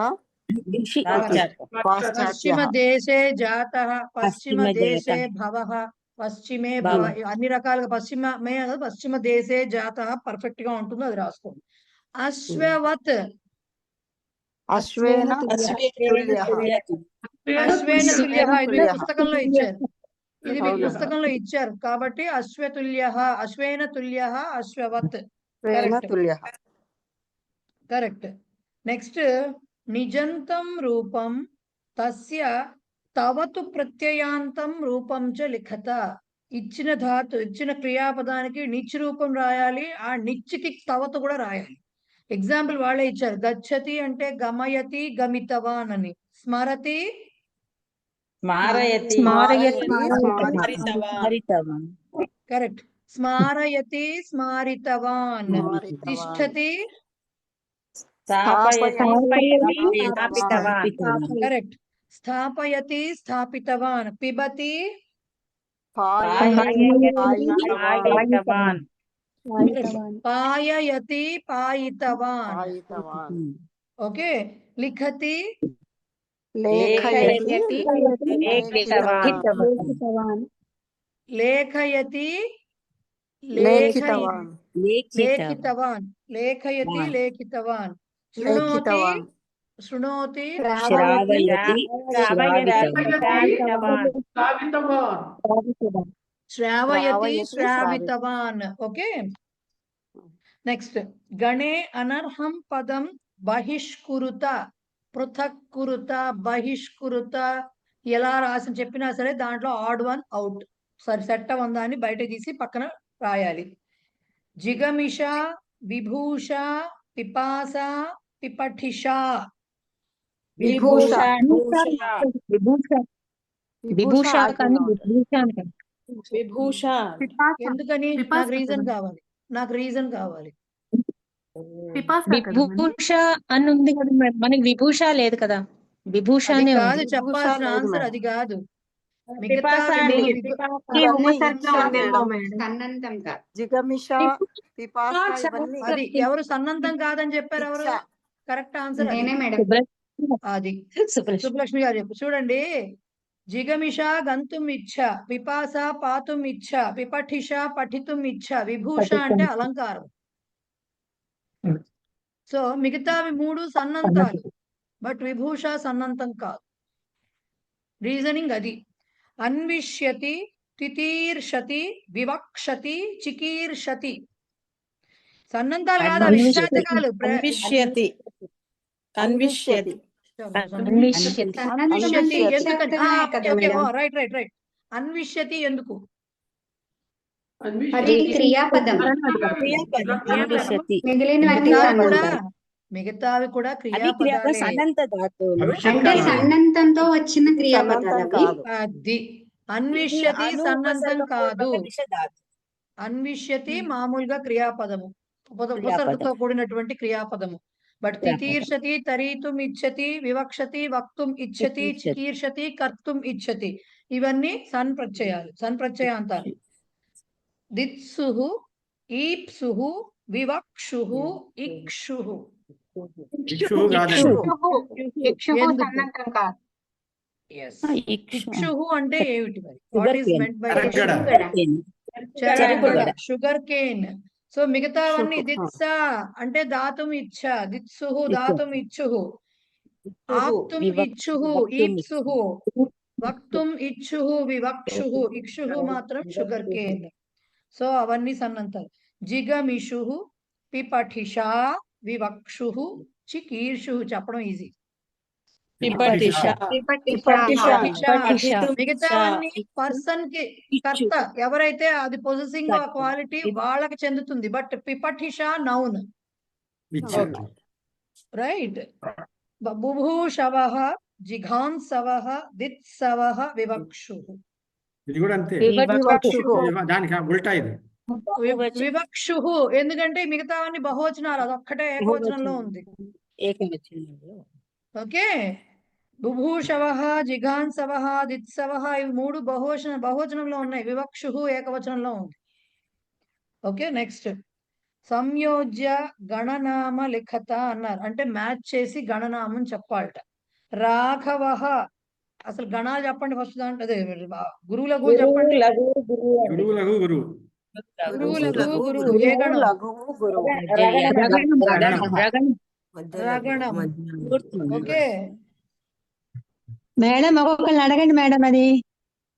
పశ్చిమ దేశే జాతః, పశ్చిమ దేశే భవః, పశ్చిమే భవ. అన్ని రకాలుగా పశ్చిమే పశ్చిమ దేశే జాతః పర్ఫెక్ట్ గా ఉంటుంది, అది రాసుకోండి. అశ్వవత్. అశ్వేన తుల్యః. ఇది పుస్తకంలో ఇచ్చారు, ఇది మీ పుస్తకంలో ఇచ్చారు కాబట్టి అశ్వతుల్యః, అశ్వేన తుల్యః, అశ్వవత్. కరెక్ట్. నెక్స్ట్ నిజంతం రూపం తస్య తవతు ప్రత్యయాంతం రూపం చ లిఖత. ఇచ్చిన క్రియాపదానికి నిచ్ రూపం రాయాలి, ఆ నిచ్కి తవతు కూడా రాయాలి. ఎగ్జాంపుల్ వాళ్ళే ఇచ్చారు. గచ్చతి అంటే గమయతి గమితవాన్ అని, స్మరతి స్మారయతి కరెక్ట్, స్మారయతి స్మారితవాన్, తిష్టతి కరెక్ట్, స్థాపయతి స్థాపితవాన్, పిబతి పాయయతి పాయితవాన్. ఓకే, లిఖతి లేఖయతి లేఖితవాన్, లేఖయతి లేఖితవాన్, శృణోతి శృణోతి శ్రావయతి శ్రావితవాన్. ఓకే, నెక్స్ట్ గణే అనర్హం పదం బహిష్కురుత, పృథక్ కురుత, బహిష్కురుత ఎలా రాసి చెప్పినా సరే దాంట్లో ఆడ్ వన్ అవుట్, సరే సెట్ ఉందాన్ని బయట తీసి పక్కన రాయాలి. జిగమిష, విభూష, పిపాస, పిపఠిష. ఎందుకని? నాకు రీజన్ కావాలి. విభూష అని ఉంది కదా మేడం, మనకి విభూష లేదు కదా, విభూష అది అనే కాదు ఉంది. చెప్పాల్సిన ఆన్సర్, అది కాదు. మిగతా అది ఎవరు సన్నంతం కాదని చెప్పారు? ఎవరు కరెక్ట్ ఆన్సర్? అది సుబ్బలక్ష్మి గారు చెప్పు. చూడండి, జిగమిష గంతుం ఇచ్చ, పిపాస పాతుం ఇచ్చ, పిపఠిష పఠితుం ఇచ్చ, విభూష అంటే అలంకారం. సో మిగతావి మూడు సన్నంతాలు, బట్ విభూష సన్నంతం కాదు. రీజనింగ్ అది. అన్విష్యతి, తితీర్షతి, వివక్షతి, చికీర్షతి. సన్నంతాలు కాదు, విశ్రాంతకాలు. అన్విష్యతి ఎందుకని? Right right right. అన్విష్యతి ఎందుకు? మిగతావి కూడా క్రియాపదాలే. సన్నంతంతో వచ్చిన క్రియాపదాలు. అది అన్విష్యతి సన్నంతం కాదు. అన్విష్యతి మామూలుగా క్రియాపదము, ఉపసర్గతో కూడినటువంటి క్రియాపదము. బట్ తితీర్షతి, తరీతుం ఇచ్చతి, వివక్షతి, వక్తుం ఇచ్చతి, చికీర్షతి, కర్తుం ఇచ్చతి, ఇవన్నీ సన్ ప్రత్యయాలు, సన్ ప్రత్యయాంతాలు. దిత్సుహు, ఈప్సుహు, వివక్షుహు, ఇక్షుహు. ఇక్షుహు అంటే ఏమిటి మరి? What is meant by sugar cane. So మిగతావన్నీ దిత్స అంటే దాతుం ఇచ్చ, దిత్సుహు దాతుం ఇచ్చుహు, ఆప్తుం ఇచ్చుహు, ఈప్సుహు, వక్తుం ఇచ్చుహు, వివక్షుహు, ఇక్షుహు మాత్రం షుగర్ కేన్. సో అవన్నీ సన్నంతాలు. జిగమిషుహు, పిపఠిష, వివక్షుహు, చికీర్షుహు చెప్పడం ఈజీ. మిగతావన్నీ పర్సన్ కి, కర్త ఎవరైతే అది పొజెసింగ్ క్వాలిటీ వాళ్ళకి చెందుతుంది. బట్ పిపఠిష నౌన్, రైట్. బుభూషవ, జిఘాంసవ, దిత్సవ, వివక్షు. వివక్షు ఎందుకంటే మిగతావన్నీ బహువచనాలు, అదొక్కటే ఏకవచనంలో ఉంది. ఓకే, బుభూషవ, జిఘాంసవ, దిత్సవ ఇవి మూడు బహువచనంలో ఉన్నాయి. వివక్షు ఏకవచనంలో ఉంది. ఓకే, నెక్స్ట్ సంయోజ్య గణనామ లిఖత అన్నారు. అంటే మ్యాచ్ చేసి గణనామం చెప్పాలట. రాఘవ, అసలు గణాలు చెప్పండి ఫస్ట్. దాంట్లో అదే గురువులకు చెప్పండి. గురువు ఏ గణం? రగణం. ఓకే మేడం ఒక్కొక్కరిని అడగండి మేడం, అది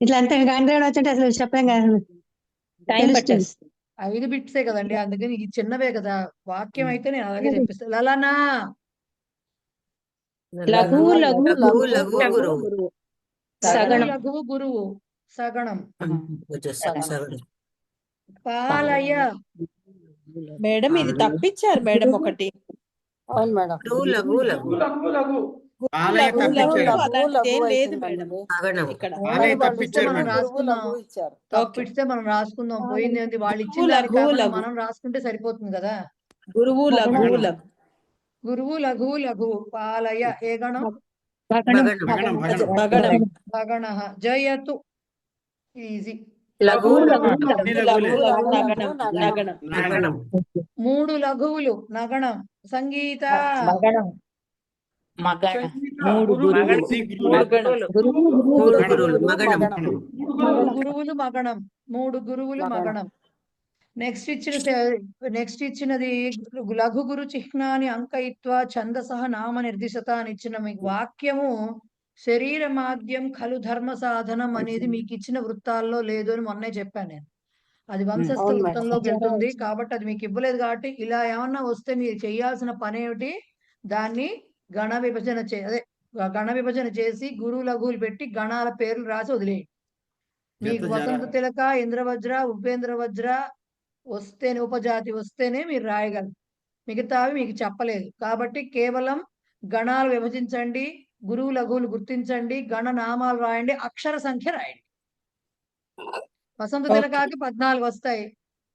ఇట్లా అంత గంటలు వచ్చంటే అసలు చెప్పాం కదా. 5 బిట్సే కదండి, అందుకని ఇది చిన్నవే కదా. వాక్యం అయితే నేను అలాగే చెప్పిస్తాను. లలనా లఘువు లఘువు లఘువు గురువు లఘువు గురువు గురువు లఘువు సగణం లఘువు గురువు సగణం. సగం. పాలయ మేడం ఇది తప్పించారు మేడం ఒకటి. అవును మేడం. లఘువు లఘువు లఘువు లఘు లఘు ఆలయ లఘువు లఘువు తప్పించారు. అలాంటిది ఏం లేదు మేడం సగణం. ఇక్కడ. ఆలయ వాళ్ళు ఇస్తే తప్పించారు మనం మేడం. రాసుకుందాం, ఇచ్చారు. తప్పిస్తే మనం రాసుకుందాం, పోయింది ఏంటి, వాళ్ళు ఇచ్చిన లఘువు దానికి కాకుండా లఘువు. మనం రాసుకుంటే సరిపోతుంది కదా. గురువు లఘువు భగణం. లఘు. గురువు లఘువు లఘువు పాలయ ఏ గణం భగణం. భగణం భగణం. భగణం. భగణ జయతు ఈజీ. లఘువు లఘువు అన్ని లఘువు లఘువులే. లఘు నగణం నగణం. నగణం. 3 లఘువులు నగణం. సంగీత మూడు సి గురువులే. మూడు గురువులు మగణం. 3 గురువులు మగణం. 3 గురువులు మగణం. నెక్స్ట్ ఇచ్చినది లఘు గురు చిహ్నాన్ని అంకయిత్వ ఛందసః నామ నిర్దిశత అని ఇచ్చిన మీకు వాక్యము శరీర మాధ్యం ఖలు ధర్మ సాధనం అనేది మీకు ఇచ్చిన వృత్తాల్లో లేదు అని మొన్నే చెప్పాను నేను. అది వంశస్థ అవును మేడం. వృత్తంలోకి వెళ్తుంది కాబట్టి అది మీకు ఇవ్వలేదు. కాబట్టి ఇలా ఏమన్నా వస్తే మీరు చేయాల్సిన పని ఏమిటి, దాన్ని గణ విభజన చేసి గురు లఘువులు పెట్టి గణాల పేర్లు రాసి వదిలేయండి. మీకు జత వసంత జర. తిలక, ఇంద్రవజ్ర, ఉపేంద్ర వజ్ర వస్తేనే ఉపజాతి వస్తేనే మీరు రాయగలరు. మిగతావి మీకు చెప్పలేదు కాబట్టి కేవలం గణాలు విభజించండి, గురువు లఘువులు గుర్తించండి, గణ నామాలు రాయండి, అక్షర సంఖ్య రాయండి. వసంత తిలకాకి 14 వస్తాయి.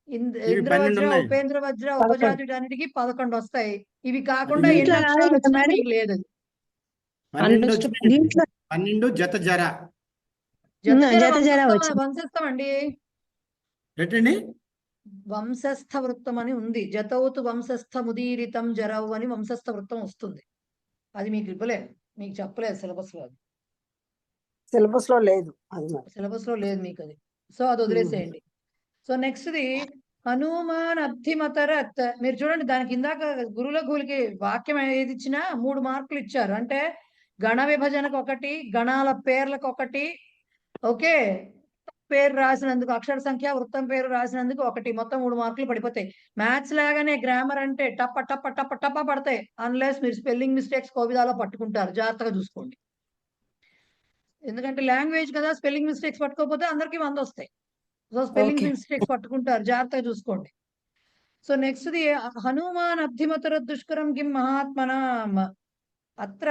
ఇవి 12 ఇంద్రవజ్ర, ఉన్నాయి. ఉపేంద్ర వజ్ర, ఉపజాతి అన్నిటికీ 11 వస్తాయి. ఇవి కాకుండా ఎన్ని దీంట్లో అక్షరాలు రాలేదు వచ్చినా మేడం. మీకు లేదు. 12 వచ్చినాయి. దీంట్లో 12 జత జర. జత జర వచ్చింది. వంశస్థం అండి, ఏంటండి? వంశస్థ వృత్తం అని ఉంది. జతౌతు వంశస్థ ముదీరితం జరవు అని వంశస్థ వృత్తం వస్తుంది. అది మీకు ఇవ్వలేదు, మీకు చెప్పలేదు సిలబస్ లో. సిలబస్ లో లేదు అది మరి. సిలబస్ లో లేదు మీకు అది. సో అది వదిలేసేయండి. సో నెక్స్ట్ది హనుమాన్ అబ్ధిమతరత్. మీరు చూడండి, దానికి ఇందాక గురుల గూలికి వాక్యం ఏది ఇచ్చినా 3 మార్కులు ఇచ్చారు. అంటే గణ విభజనకు 1, గణాల పేర్లకు 1, ఓకే, పేరు రాసినందుకు అక్షర సంఖ్య, వృత్తం పేరు రాసినందుకు 1, మొత్తం 3 మార్కులు పడిపోతాయి. మ్యాథ్స్ లాగానే గ్రామర్ అంటే టప్ప టప్ప టప్ప టప్ప పడతాయి. అన్లెస్ మీరు స్పెల్లింగ్ మిస్టేక్స్ కోవిదాలో పట్టుకుంటారు, జాగ్రత్తగా చూసుకోండి. ఎందుకంటే లాంగ్వేజ్ కదా, స్పెల్లింగ్ మిస్టేక్స్ పట్టుకోకపోతే అందరికి 100 వస్తాయి. సో స్పెల్లింగ్ మిస్టేక్స్ పట్టుకుంటారు, జాగ్రత్తగా చూసుకోండి. సో నెక్స్ట్ది హనుమాన్ అబ్ధిమతర దుష్కరం కిం మహాత్మనాం అత్ర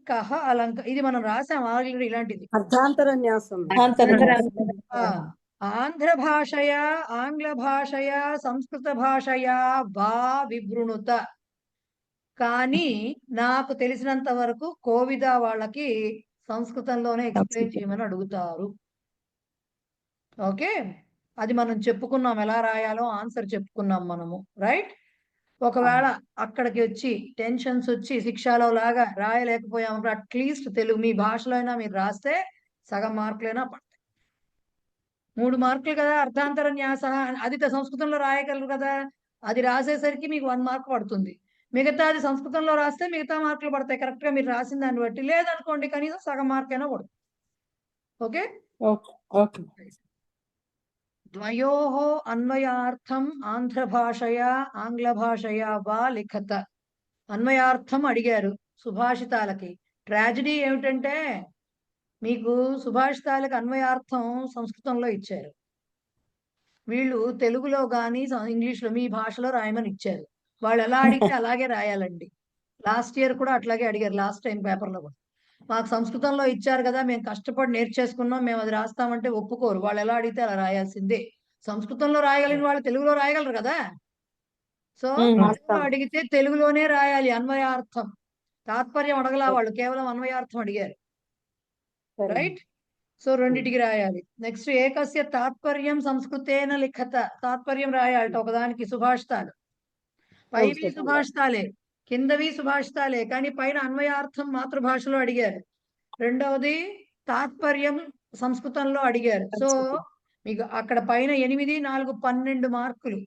కహ అలంక. ఇది మనం రాసాం ఆల్రెడీ ఇలాంటిది. అర్ధాంతర న్యాసం. ఆంధ్ర భాషయా ఆంగ్ల భాషయా సంస్కృత భాషయా వా వివృణుత. కానీ నాకు తెలిసినంత వరకు కోవిద వాళ్ళకి సంస్కృతంలోనే ఎక్స్ప్లెయిన్ చేయమని అడుగుతారు. ఓకే, అది మనం చెప్పుకున్నాం, ఎలా రాయాలో ఆన్సర్ చెప్పుకున్నాం మనము, రైట్. ఒకవేళ అక్కడికి వచ్చి టెన్షన్స్ వచ్చి శిక్షలో లాగా రాయలేకపోయాము, అట్లీస్ట్ తెలుగు మీ భాషలో అయినా మీరు రాస్తే సగం మార్కులైనా పడతాయి. 3 మార్కులు కదా అర్థాంతర న్యాస, అది సంస్కృతంలో రాయగలరు కదా, అది రాసేసరికి మీకు 1 మార్క్ పడుతుంది. మిగతాది సంస్కృతంలో రాస్తే మిగతా మార్కులు పడతాయి కరెక్ట్ గా మీరు రాసిన దాన్ని బట్టి. లేదనుకోండి కనీసం సగం మార్క్ అయినా పడుతుంది. Okay, okay. ద్వయోః అన్వయార్థం ఆంధ్ర భాషయా ఆంగ్ల భాషయా వా లిఖత. అన్వయార్థం అడిగారు సుభాషితాలకి. ట్రాజడీ ఏమిటంటే మీకు సుభాషితాలకి అన్వయార్థం సంస్కృతంలో ఇచ్చారు, వీళ్ళు తెలుగులో కానీ ఇంగ్లీష్లో మీ భాషలో రాయమని ఇచ్చారు. వాళ్ళు ఎలా అడిగితే అలాగే రాయాలండి. లాస్ట్ ఇయర్ కూడా అట్లాగే అడిగారు, లాస్ట్ టైం పేపర్లో కూడా. మాకు సంస్కృతంలో ఇచ్చారు కదా, మేము కష్టపడి నేర్చేసుకున్నాం, మేము అది రాస్తామంటే ఒప్పుకోరు. వాళ్ళు ఎలా అడిగితే అలా రాయాల్సిందే. సంస్కృతంలో రాయగలిగిన వాళ్ళు తెలుగులో రాయగలరు కదా. సో తెలుగులో అడిగితే తెలుగులోనే రాయాలి అన్వయార్థం. తాత్పర్యం అడగలా వాళ్ళు, కేవలం అన్వయార్థం అడిగారు, రైట్. సో రెండిటికి రాయాలి. నెక్స్ట్ ఏకస్య తాత్పర్యం సంస్కృతేన లిఖత. తాత్పర్యం రాయాలట ఒకదానికి. సుభాషితాలు పైవి సుభాషితాలే, కిందవి సుభాషితాలే, కానీ పైన అన్వయార్థం మాతృభాషలో అడిగారు. రెండవది తాత్పర్యం సంస్కృతంలో అడిగారు. సో మీకు అక్కడ పైన 8, 4, 12 మార్కులు,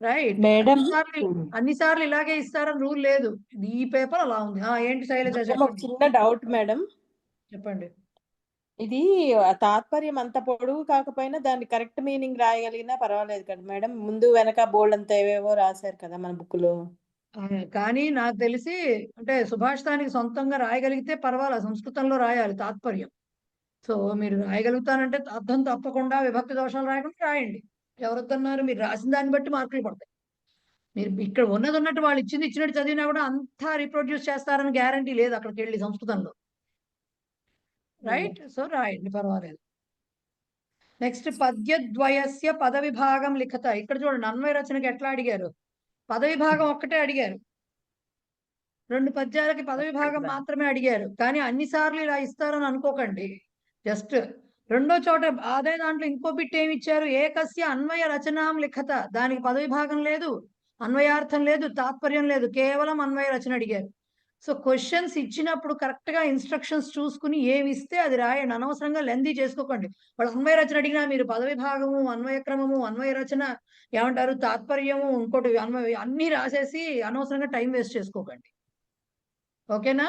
రైట్. మేడం అన్నిసార్లు ఇలాగే ఇస్తారని రూల్ లేదు, ఈ పేపర్ అలా ఉంది. ఏంటి శైలజ ఒక చెప్పండి. చిన్న డౌట్ మేడం. చెప్పండి. ఇది తాత్పర్యం అంత పొడుగు కాకపోయినా దాన్ని కరెక్ట్ మీనింగ్ రాయగలిగినా పర్వాలేదు కదా మేడం. ముందు వెనక బోల్డ్ అంతా ఏవేవో రాశారు కదా మన బుక్ లో. కానీ నాకు తెలిసి అంటే సుభాషితానికి సొంతంగా రాయగలిగితే పర్వాలేదు, సంస్కృతంలో రాయాలి తాత్పర్యం. సో మీరు రాయగలుగుతానంటే అర్థం తప్పకుండా విభక్తి దోషాలు రాయకుండా రాయండి. ఎవరొద్దన్నారు? మీరు రాసిన దాన్ని బట్టి మార్కులు పడతాయి. మీరు ఇక్కడ ఉన్నది ఉన్నట్టు వాళ్ళు ఇచ్చింది ఇచ్చినట్టు చదివినా కూడా అంతా రీప్రొడ్యూస్ చేస్తారని గ్యారంటీ లేదు అక్కడికి వెళ్ళి సంస్కృతంలో. రైట్? సో రాయండి, పర్వాలేదు. నెక్స్ట్ పద్యద్వయస్య పద విభాగం లిఖత. ఇక్కడ చూడండి, అన్వయ రచనకి ఎట్లా అడిగారు? పద విభాగం ఒక్కటే అడిగారు, 2 పద్యాలకి పద విభాగం మాత్రమే అడిగారు. కానీ అన్నిసార్లు ఇలా ఇస్తారని అనుకోకండి. జస్ట్ రెండో చోట అదే దాంట్లో ఇంకో బిట్ ఏమి ఇచ్చారు? ఏకస్య అన్వయ రచనాం లిఖత. దానికి పద విభాగం లేదు, అన్వయార్థం లేదు, తాత్పర్యం లేదు, కేవలం అన్వయ రచన అడిగారు. సో క్వశ్చన్స్ ఇచ్చినప్పుడు కరెక్ట్ గా ఇన్స్ట్రక్షన్స్ చూసుకుని ఏమి ఇస్తే అది రాయండి. అనవసరంగా లెందీ చేసుకోకండి. వాళ్ళు అన్వయ రచన అడిగినా మీరు పద విభాగము, అన్వయ క్రమము, అన్వయ రచన ఏమంటారు, తాత్పర్యము, ఇంకోటి అన్వయ అన్ని రాసేసి అనవసరంగా టైం వేస్ట్ చేసుకోకండి. ఓకేనా?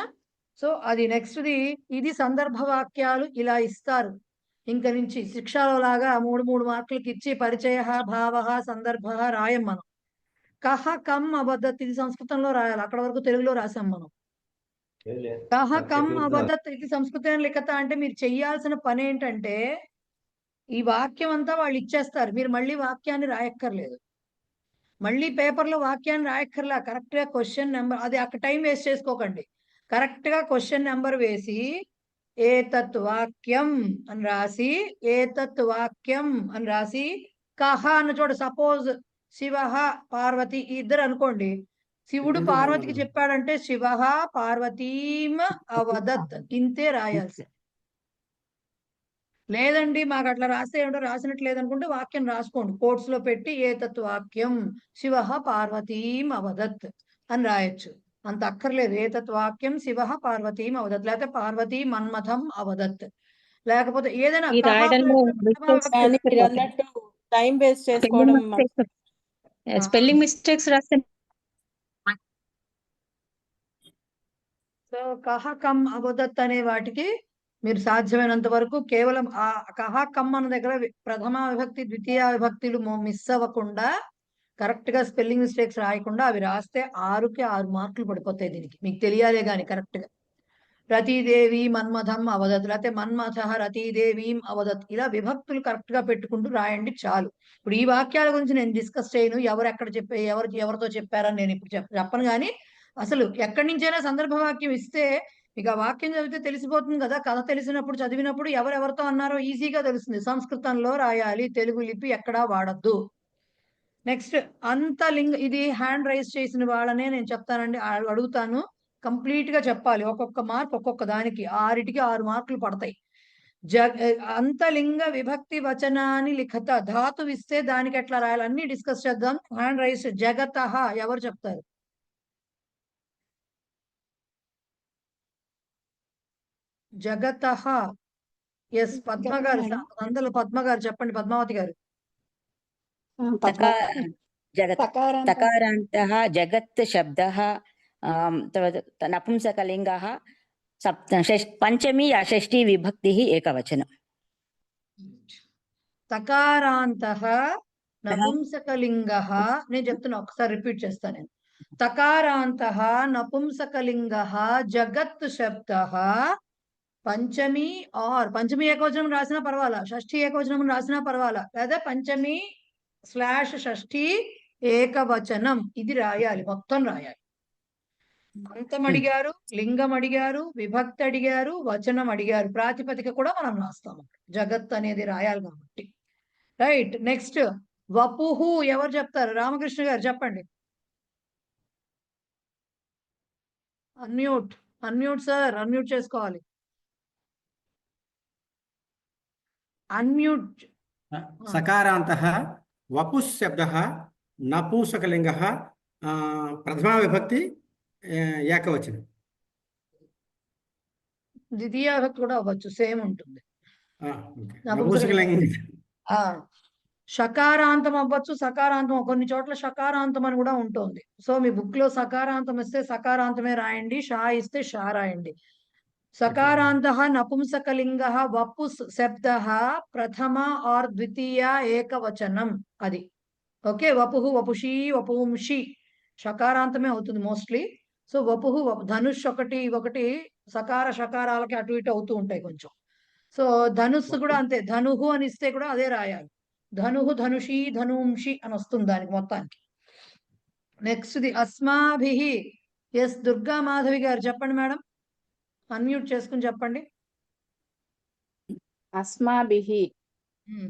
సో అది నెక్స్ట్ది. ఇది సందర్భ వాక్యాలు ఇలా ఇస్తారు. ఇంక నుంచి శిక్షలో లాగా 3 మార్కులకి ఇచ్చి పరిచయ, భావ, సందర్భ రాయం మనం. కహ కం అబద్ధత్ ఇది సంస్కృతంలో రాయాలి. అక్కడ వరకు తెలుగులో రాసాం మనం. కహ కం అబద్ధత్ ఇది సంస్కృతం లిఖత అంటే మీరు చెయ్యాల్సిన పని ఏంటంటే ఈ వాక్యం అంతా వాళ్ళు ఇచ్చేస్తారు, మీరు మళ్ళీ వాక్యాన్ని రాయక్కర్లేదు. మళ్ళీ పేపర్లో వాక్యాన్ని రాయక్కర్లా. కరెక్ట్ గా క్వశ్చన్ నెంబర్, అది అక్కడ టైం వేస్ట్ చేసుకోకండి. కరెక్ట్ గా క్వశ్చన్ నెంబర్ వేసి ఏతత్ వాక్యం అని రాసి, ఏతత్ వాక్యం అని రాసి, కహ అన్న చోట సపోజ్ శివ పార్వతి ఇద్దరు అనుకోండి, శివుడు పార్వతికి చెప్పాడంటే శివ పార్వతీం అవదత్ ఇంతే రాయాల్సి. లేదండి మాకు అట్లా రాస్తే ఏమిటో రాసినట్టు లేదనుకుంటే వాక్యం రాసుకోండి, కోట్స్ లో పెట్టి ఏతత్ వాక్యం శివ పార్వతీం అవదత్ అని రాయొచ్చు. అంత అక్కర్లేదు. ఏతత్ వాక్యం శివ పార్వతీం అవదత్, లేకపోతే పార్వతీ మన్మథం అవదత్, లేకపోతే ఏదైనా ఈ రాయడంలో కానీ మీరు అన్నట్టు టైం వేస్ట్ చేసుకోవడం స్పెల్లింగ్ మిస్టేక్స్ రాస్తే. సో కహ కమ్ అవదత్ అనే వాటికి మీరు సాధ్యమైనంత వరకు కేవలం ఆ కహ కమ్ అన్న దగ్గర ప్రథమ విభక్తి ద్వితీయ విభక్తులు మిస్ అవ్వకుండా కరెక్ట్ గా స్పెల్లింగ్ మిస్టేక్స్ రాయకుండా అవి రాస్తే 6కి 6 మార్కులు పడిపోతాయి. దీనికి మీకు తెలియాలే గాని కరెక్ట్ గా. రతీదేవి మన్మథం అవదత్, లేకపోతే మన్మథ రతీదేవీం అవదత్, ఇలా విభక్తులు కరెక్ట్ గా పెట్టుకుంటూ రాయండి చాలు. ఇప్పుడు ఈ వాక్యాల గురించి నేను డిస్కస్ చేయను, ఎవరు ఎక్కడ చెప్పే ఎవరితో చెప్పారని నేను ఇప్పుడు చెప్పను. కానీ అసలు ఎక్కడి నుంచైనా సందర్భ వాక్యం ఇస్తే మీకు ఆ వాక్యం చదివితే తెలిసిపోతుంది కదా. కథ తెలిసినప్పుడు చదివినప్పుడు ఎవరెవరితో అన్నారో ఈజీగా తెలుస్తుంది. సంస్కృతంలో రాయాలి, తెలుగు లిపి ఎక్కడా వాడద్దు. నెక్స్ట్ అంతలింగ, ఇది హ్యాండ్ రైజ్ చేసిన వాళ్ళనే నేను చెప్తానండి, అడుగుతాను. కంప్లీట్ గా చెప్పాలి, ఒక్కొక్క మార్క్ ఒక్కొక్క దానికి 6కి 6 మార్కులు పడతాయి. అంతలింగ విభక్తి వచనాన్ని లిఖత. ధాతు ఇస్తే దానికి ఎట్లా రాయాలి అన్ని డిస్కస్ చేద్దాం. Hand raise. జగతః ఎవరు చెప్తారు? జగతః. ఎస్ పద్మ గారు, అందులో పద్మ గారు చెప్పండి. పద్మావతి గారు. తకారాంతః జగత్ శబ్దః నపుంసకలింగః పంచమి షష్ఠీ విభక్తి ఏకవచనం. తకారాంతః నపుంసకలింగః. నేను చెప్తున్నా, ఒకసారి రిపీట్ చేస్తాను నేను. తకారాంతః నపుంసకలింగః జగత్ శబ్దః పంచమి ఆర్ పంచమి ఏకవచనం రాసినా పర్వాలా, షష్ఠీ ఏకవచనం రాసినా పర్వాలా, లేదా పంచమి / షష్ఠీ ఏకవచనం ఇది రాయాలి, మొత్తం రాయాలి. అంతం అడిగారు, లింగం అడిగారు, విభక్తి అడిగారు, వచనం అడిగారు, ప్రాతిపదిక కూడా మనం రాస్తాము. జగత్ అనేది రాయాలి కాబట్టి. రైట్. నెక్స్ట్ వపుహు ఎవరు చెప్తారు? రామకృష్ణ గారు చెప్పండి. అన్మ్యూట్, అన్మ్యూట్ సార్, అన్మ్యూట్ చేసుకోవాలి. అన్మ్యూట్. సకారాంతః వపుః శబ్దః నపుంసకలింగః ప్రథమా విభక్తి ఏకవచనం. ద్వితీయ విభక్తి కూడా అవ్వచ్చు, సేమ్ ఉంటుంది. నపుంసకలింగం. షకారాంతం అవ్వచ్చు, సకారాంతం. కొన్ని చోట్ల షకారాంతం అని కూడా ఉంటుంది. సో మీ బుక్ లో సకారాంతం ఇస్తే సకారాంతమే రాయండి, షా ఇస్తే షా రాయండి. సకారాంతః నపుంసకలింగః వపుస్ శబ్దః ప్రథమ ఆర్ ద్వితీయ ఏకవచనం అది. ఓకే. వపుః వపుషీ వపుంషి. షకారాంతమే అవుతుంది మోస్ట్లీ. సో వపుహు ధనుష్ ఒకటి ఒకటి సకార షకారాలకి అటు ఇటు అవుతూ ఉంటాయి కొంచెం. సో ధనుస్సు కూడా అంతే, ధనుహు అని ఇస్తే కూడా అదే రాయాలి. ధనుహు ధనుషి ధనుంషి అని వస్తుంది దానికి మొత్తానికి. నెక్స్ట్ ది అస్మాభిహి. ఎస్ దుర్గా మాధవి గారు చెప్పండి మేడం, అన్మ్యూట్ చేసుకుని చెప్పండి. అస్మాభిహి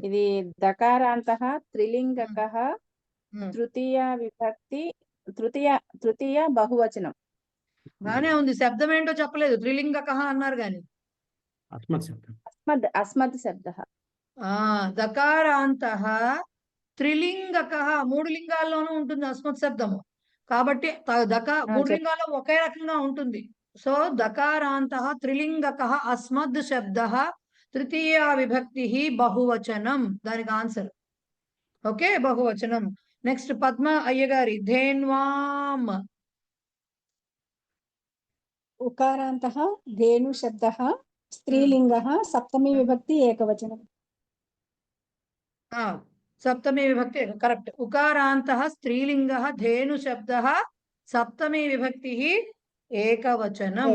ఇది దకారాంతః త్రిలింగకః తృతీయ విభక్తి తృతీయ బహువచనం. బానే ఉంది, శబ్దం ఏంటో చెప్పలేదు, త్రిలింగకః అన్నారు గాని. అస్మత్ శబ్దం. అస్మద్ శబ్దః. దకారాంతః త్రిలింగకః, 3 లింగాల్లోనూ ఉంటుంది అస్మత్ శబ్దము. కాబట్టి 3 లింగాల్లో ఒకే రకంగా ఉంటుంది. సో దకారాంతః త్రిలింగకః అస్మద్ శబ్దః తృతీయ విభక్తి బహువచనం, దానికి ఆన్సర్. ఓకే, బహువచనం. నెక్స్ట్ పద్మ అయ్యగారి ధేన్వాం. ఉకారాంతః ధేను శబ్దః స్త్రీలింగః సప్తమి విభక్తి ఏకవచనం. సప్తమి విభక్తి కరెక్ట్. ఉకారాంతః స్త్రీలింగః ధేను శబ్దః సప్తమి విభక్తి ఏకవచనం.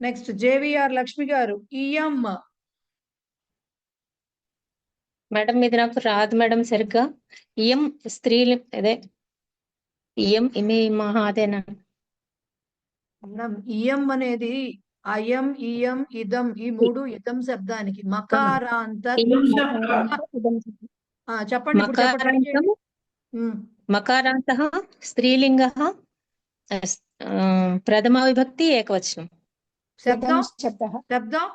నెక్స్ట్ జేవిఆర్ లక్ష్మి గారు ఇయం. మేడం ఇది నాకు రాదు మేడం సరిగ్గా. ఇయం స్త్రీలింగ అదే ఇయం ఇమే మహా అదేనా మేడం? ఇయం అనేది అయం ఇయం ఇదం, ఈ 3 ఇదం శబ్దానికి. మకారాంత చెప్పండి ఇప్పుడు చెప్పండి. మకారాంతః స్త్రీలింగః ప్రథమ విభక్తి ఏకవచనం. శబ్దం శబ్దం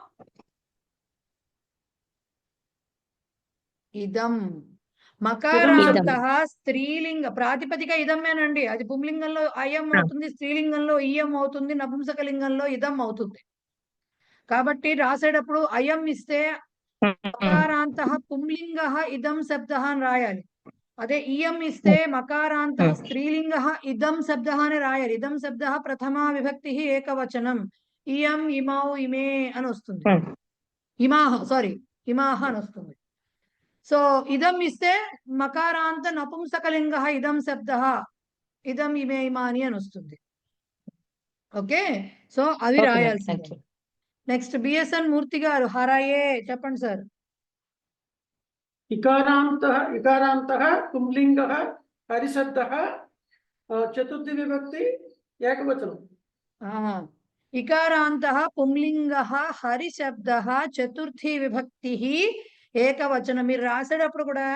ఇదం. మకారాంతః స్త్రీలింగ ప్రాతిపదిక ఇదమేనండి. అది పుంలింగంలో అయం అవుతుంది, స్త్రీలింగంలో ఇయం అవుతుంది, నపుంసకలింగంలో ఇదం అవుతుంది. కాబట్టి రాసేటప్పుడు అయం ఇస్తే మకారాంతః పుంలింగః ఇదం శబ్దః అని రాయాలి. అదే ఇయం ఇస్తే మకారాంతః స్త్రీలింగః ఇదం శబ్దః అని రాయాలి. ఇదం శబ్దః ప్రథమా విభక్తి ఏకవచనం. ఇయం ఇమౌ ఇమే అని వస్తుంది, ఇమాహ సారీ ఇమాహ అని వస్తుంది. సో ఇదం ఇస్తే మకారాంత నపుంసకలింగః ఇదం శబ్దః ఇదం ఇమే ఇమాని అని వస్తుంది. ఓకే, సో అవి రాయాల్సింది. నెక్స్ట్ బిఎస్ఎన్ మూర్తి గారు హరయే చెప్పండి సార్. ఇకారాంతః పుంలింగః హరిశబ్దః చతుర్థి విభక్తి ఏకవచనం. ఇకారాంతః పుంలింగః హరిశబ్దః చతుర్థి విభక్తి ఏకవచనం. మీరు రాసేటప్పుడు కూడా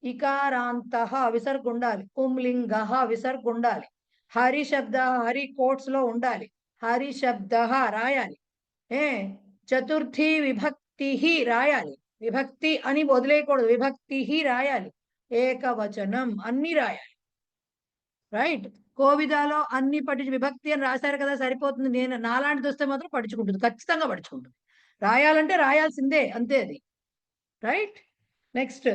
ఇకారాంతః విసర్గ ఉండాలి, పుంలింగః విసర్గ ఉండాలి, హరి శబ్ద హరి కోట్స్ లో ఉండాలి, హరి శబ్ద రాయాలి. చతుర్థి విభక్తి రాయాలి, విభక్తి అని వదిలేయకూడదు, విభక్తి రాయాలి, ఏకవచనం అన్ని రాయాలి. రైట్, కోవిదాలో అన్ని పట్టించి విభక్తి అని రాశారు కదా సరిపోతుంది. నేను నాలాంటిది వస్తే మాత్రం పట్టించుకుంటుంది, ఖచ్చితంగా పట్టించుకుంటుంది. రాయాలంటే రాయాల్సిందే, అంతే అది. రైట్, నెక్స్ట్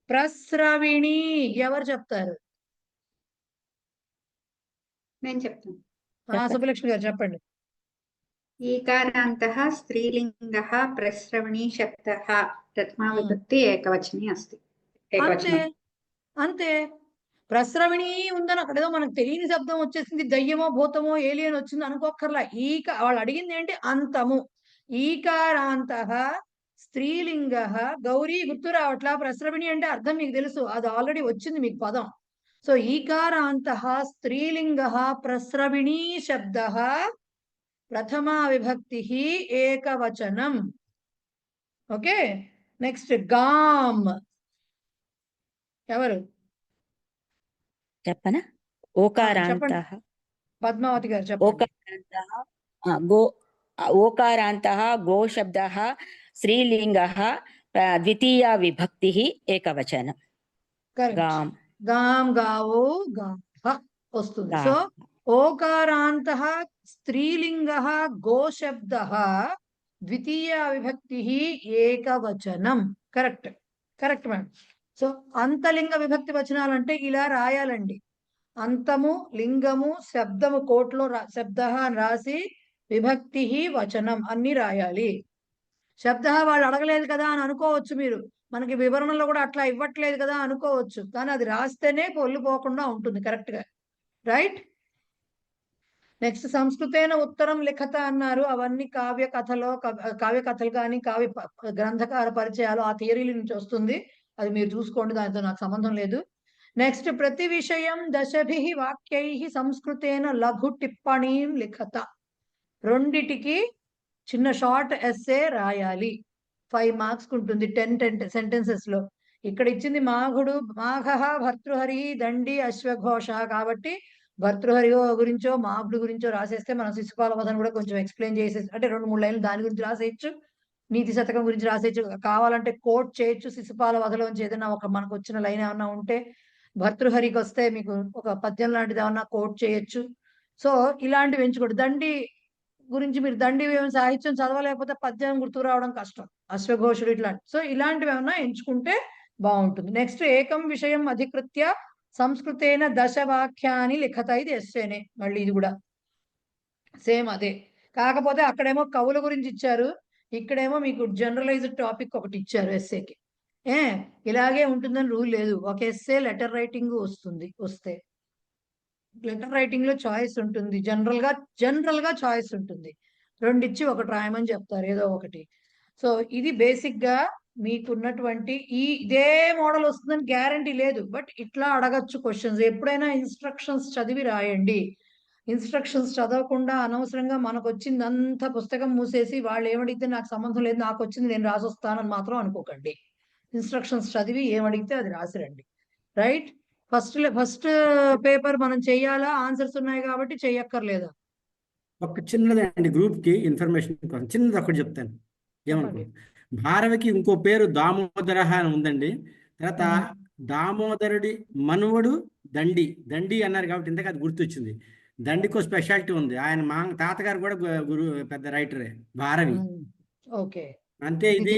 ప్రస్రవిణి ఎవరు చెప్తారు? నేను చెప్తాను. సుబ్బలక్ష్మి గారు చెప్పండి. ఈకారాంతః స్త్రీలింగః ప్రస్రవణీ శబ్దః ప్రథమా విభక్తి ఏకవచనే అస్తి. అంతే అంతే. ప్రస్రవిణి ఉందని అక్కడ ఏదో మనకు తెలియని శబ్దం వచ్చేసింది, దయ్యమో భూతమో ఏలియన్ వచ్చింది అనుకోక్కర్లా. వాళ్ళు అడిగింది ఏంటి? అంతము. ఈకారాంతః స్త్రీలింగః, గౌరీ గుర్తు రావట్లా, ప్రస్రవిణి అంటే అర్థం మీకు తెలుసు, అది ఆల్రెడీ వచ్చింది మీకు పదం. సో ఈకారాంతః స్త్రీలింగః ప్రస్రవిణీ శబ్దః ప్రథమా విభక్తి ఏకవచనం. ఓకే, నెక్స్ట్ గామ్ ఎవరు చెప్పనా? ఓకారాంతః. పద్మావతి గారు చెప్పండి. ఓకారాంతః గో శబ్దః స్త్రీలింగః ద్వితీయ విభక్తి ఏకవచనం. గామ్ గామ్ గావో గాః వస్తుంది. సో ఓకారాంతః స్త్రీలింగః గో శబ్దః ద్వితీయ విభక్తి ఏకవచనం. Correct correct madam. సో అంతలింగ విభక్తి వచనాలంటే ఇలా రాయాలండి. అంతము లింగము శబ్దము కోట్లో శబ్ద అని రాసి విభక్తి వచనం అన్ని రాయాలి. శబ్ద వాళ్ళు అడగలేదు కదా అని అనుకోవచ్చు మీరు, మనకి వివరణలో కూడా అట్లా ఇవ్వట్లేదు కదా అనుకోవచ్చు, కానీ అది రాస్తేనే పొల్లు పోకుండా ఉంటుంది కరెక్ట్ గా. రైట్. నెక్స్ట్ సంస్కృతేన ఉత్తరం లిఖత అన్నారు. అవన్నీ కావ్య కథలు కానీ గ్రంథకార పరిచయాలు ఆ థియరీల నుంచి వస్తుంది. అది మీరు చూసుకోండి, దానితో నాకు సంబంధం లేదు. నెక్స్ట్ ప్రతి విషయం దశభి వాక్యై సంస్కృతేన లఘు టిప్పణీ లిఖత. రెండిటికి చిన్న షార్ట్ ఎస్సే రాయాలి. 5 మార్క్స్ ఉంటుంది 10 సెంటెన్సెస్ లో. ఇక్కడ ఇచ్చింది మాఘ భర్తృహరి దండి అశ్వఘోష కాబట్టి భర్తృహరి గురించో మాఘుడు గురించో రాసేస్తే మనం శిశుపాల వధను కూడా కొంచెం ఎక్స్ప్లెయిన్ చేసేసి అంటే 2-3 లైన్లు దాని గురించి రాసేయచ్చు. నీతి శతకం గురించి రాసేయచ్చు. కావాలంటే కోట్ చేయొచ్చు. శిశుపాల వధలోంచి ఏదైనా మనకు వచ్చిన లైన్ ఏమన్నా ఉంటే భర్తృహరికి వస్తే మీకు ఒక పద్యం లాంటిది ఏమన్నా కోట్ చేయొచ్చు. సో ఇలాంటివి ఎంచుకోండి. దండి గురించి మీరు దండి సాహిత్యం చదవలేకపోతే పద్యం గుర్తు రావడం కష్టం. అశ్వఘోషుడు ఇట్లాంటి. సో ఇలాంటివి ఏమన్నా ఎంచుకుంటే బాగుంటుంది. నెక్స్ట్ ఏకం విషయం అధికృత్య సంస్కృతేన దశవాక్యాన్ని లిఖత. ఇది ఎస్సేనే, మళ్ళీ ఇది కూడా సేమ్ అదే. కాకపోతే అక్కడేమో కవుల గురించి ఇచ్చారు, ఇక్కడేమో మీకు జనరలైజ్డ్ టాపిక్ ఒకటి ఇచ్చారు ఎస్సేకి. ఇలాగే ఉంటుందని రూల్ లేదు. ఒక ఎస్సే లెటర్ రైటింగ్ వస్తే లెటర్ రైటింగ్ లో చాయిస్ ఉంటుంది. జనరల్ గా చాయిస్ ఉంటుంది. 2 ఇచ్చి ఒకటి రాయమని చెప్తారు ఏదో ఒకటి. సో ఇది బేసిక్ గా మీకున్నటువంటి ఇదే మోడల్ వస్తుందని గ్యారంటీ లేదు. బట్ ఇట్లా అడగచ్చు క్వశ్చన్స్. ఎప్పుడైనా ఇన్స్ట్రక్షన్స్ చదివి రాయండి. ఇన్స్ట్రక్షన్స్ చదవకుండా అనవసరంగా మనకు వచ్చిందంతా పుస్తకం మూసేసి వాళ్ళు ఏమడిగితే నాకు సంబంధం లేదు, నాకు వచ్చింది నేను రాసొస్తానని మాత్రం అనుకోకండి. ఇన్స్ట్రక్షన్స్ చదివి ఏమడిగితే అది రాసిరండి. రైట్. ఫస్ట్ పేపర్ మనం చెయ్యాలా? ఆన్సర్స్ ఉన్నాయి కాబట్టి చెయ్యక్కర్లేదా? ఒక చిన్నదండి గ్రూప్ కి ఇన్ఫర్మేషన్ కోసం చిన్నది ఒకటి చెప్తాను. ఏమనుకో, భారవికి ఇంకో పేరు దామోదర అని ఉందండి. తర్వాత దామోదరుడి మనవడు దండి అన్నారు కాబట్టి ఇంతకు అది గుర్తొచ్చింది. దండికో స్పెషాలిటీ ఉంది. ఆయన మా తాతగారు కూడా పెద్ద రైటరే భారవి. ఓకే. అంటే ఇది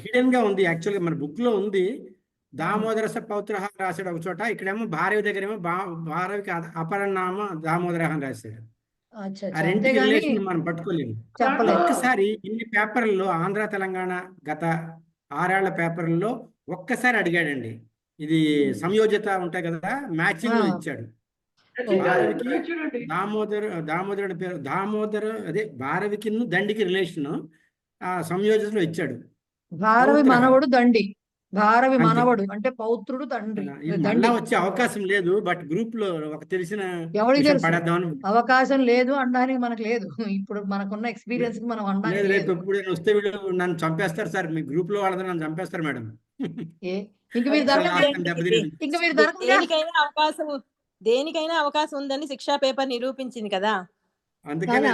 హిడెన్ గా ఉంది. యాక్చువల్గా మన బుక్ లో ఉంది. దామోదర పౌత్ర రాశాడు ఒక చోట. ఇక్కడేమో భారవి దగ్గర ఏమో భారవికి అపరనామ దామోదర అని రాశాడు. ఆ రెండింటికి రిలేషన్ మనం పట్టుకోలేము. ఒక్కసారి ఇన్ని పేపర్లలో ఆంధ్ర తెలంగాణ గత 6 ఏళ్ల పేపర్లలో ఒక్కసారి అడిగాడండి. ఇది సంయోజిత ఉంటాయి కదా, మ్యాచింగ్ లో ఇచ్చాడు. భారవికి దామోదరుడి పేరు అదే భారవికి దండికి రిలేషన్ సంయోజితలో ఇచ్చాడు. భారవి మనవడు దండి, భారవి మనవడు అంటే పౌత్రుడు తండ్రి. వచ్చే అవకాశం లేదు. బట్ గ్రూప్ లో ఒక తెలిసిన అవకాశం లేదు అనడానికి మనకు లేదు. ఇప్పుడు మనకున్న ఎక్స్పీరియన్స్ మనం అనడానికి రేపు ఎప్పుడు వస్తే వీళ్ళు నన్ను చంపేస్తారు సార్. మీ గ్రూప్ లో వాళ్ళని నన్ను చంపేస్తారు మేడం. దేనికైనా అవకాశం ఉందని శిక్షా పేపర్ నిరూపించింది కదా. అందుకని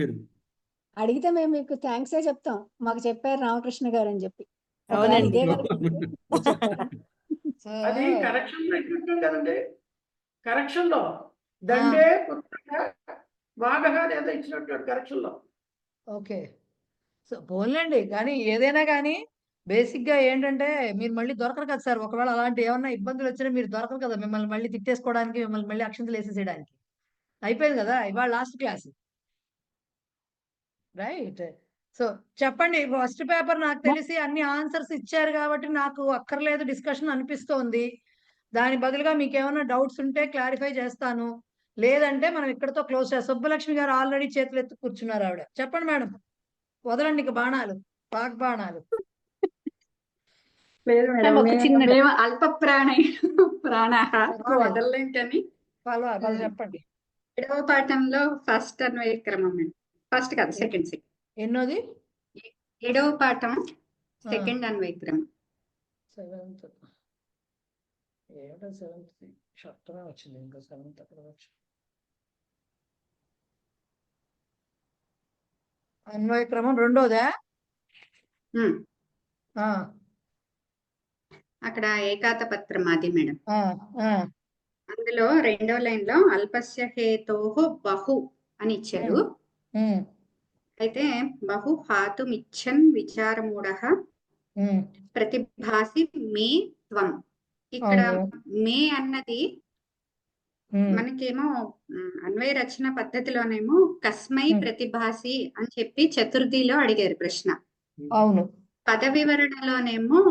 మీరు అడిగితే మేము మీకు థ్యాంక్స్ చెప్తాం. మాకు చెప్పారు రామకృష్ణ గారు అని చెప్పి. అది కరెక్షన్ లో కదండి. కరెక్షన్ లో దండే మాగగా ఏదో ఇచ్చినట్టు కరెక్షన్ లో. ఓకే. సో పోన్లేండి. కానీ ఏదైనా కానీ బేసిక్ గా ఏంటంటే మీరు మళ్ళీ దొరకరు కదా సార్. ఒకవేళ అలాంటి ఏమన్నా ఇబ్బందులు వచ్చినా మీరు దొరకరు కదా. మిమ్మల్ని మళ్ళీ తిట్టేసుకోవడానికి, మిమ్మల్ని మళ్ళీ అక్షంతలు వేసేసేయడానికి. అయిపోయింది కదా ఇవాళ లాస్ట్ క్లాస్. రైట్. సో చెప్పండి. ఫస్ట్ పేపర్ నాకు తెలిసి అన్ని ఆన్సర్స్ ఇచ్చారు కాబట్టి నాకు అక్కర్లేదు డిస్కషన్ అనిపిస్తోంది. దాని బదులుగా మీకు ఏమైనా డౌట్స్ ఉంటే క్లారిఫై చేస్తాను. లేదంటే మనం ఇక్కడతో క్లోజ్ చేస్తాం. సుబ్బలక్ష్మి గారు ఆల్రెడీ చేతులు ఎత్తు కూర్చున్నారు. ఆవిడ చెప్పండి మేడం. వదలండి ఇక బాణాలు, బాణాలు. అల్ప ప్రాణాహ వదలలేం కానీ చెప్పండి. 7వ పాఠంలో ఫస్ట్ అన్వయ క్రమం. ఫస్ట్ కాదు సెకండ్. ఎన్నోది? 7వ పాఠం సెకండ్ అన్వయ క్రమం. 7th షార్ట్గా వచ్చింది. ఇంకా 7th అక్కడ వచ్చింది. అన్వయ క్రమం 2వదా? అక్కడ ఏకాత పత్రం అది మేడం. అందులో 2వ లైన్ లో అల్పస్య హేతోః బహు అని ఇచ్చారు. అయితే బహు హాతుమిచ్చన్ విచారమూఢః ప్రతిభాసి మే త్వం. ఇక్కడ మే అన్నది మనకేమో అన్వయ రచన పద్ధతిలోనేమో కస్మై ప్రతిభాసి అని చెప్పి చతుర్థిలో అడిగారు ప్రశ్న. అవును. పద వివరణలోనేమో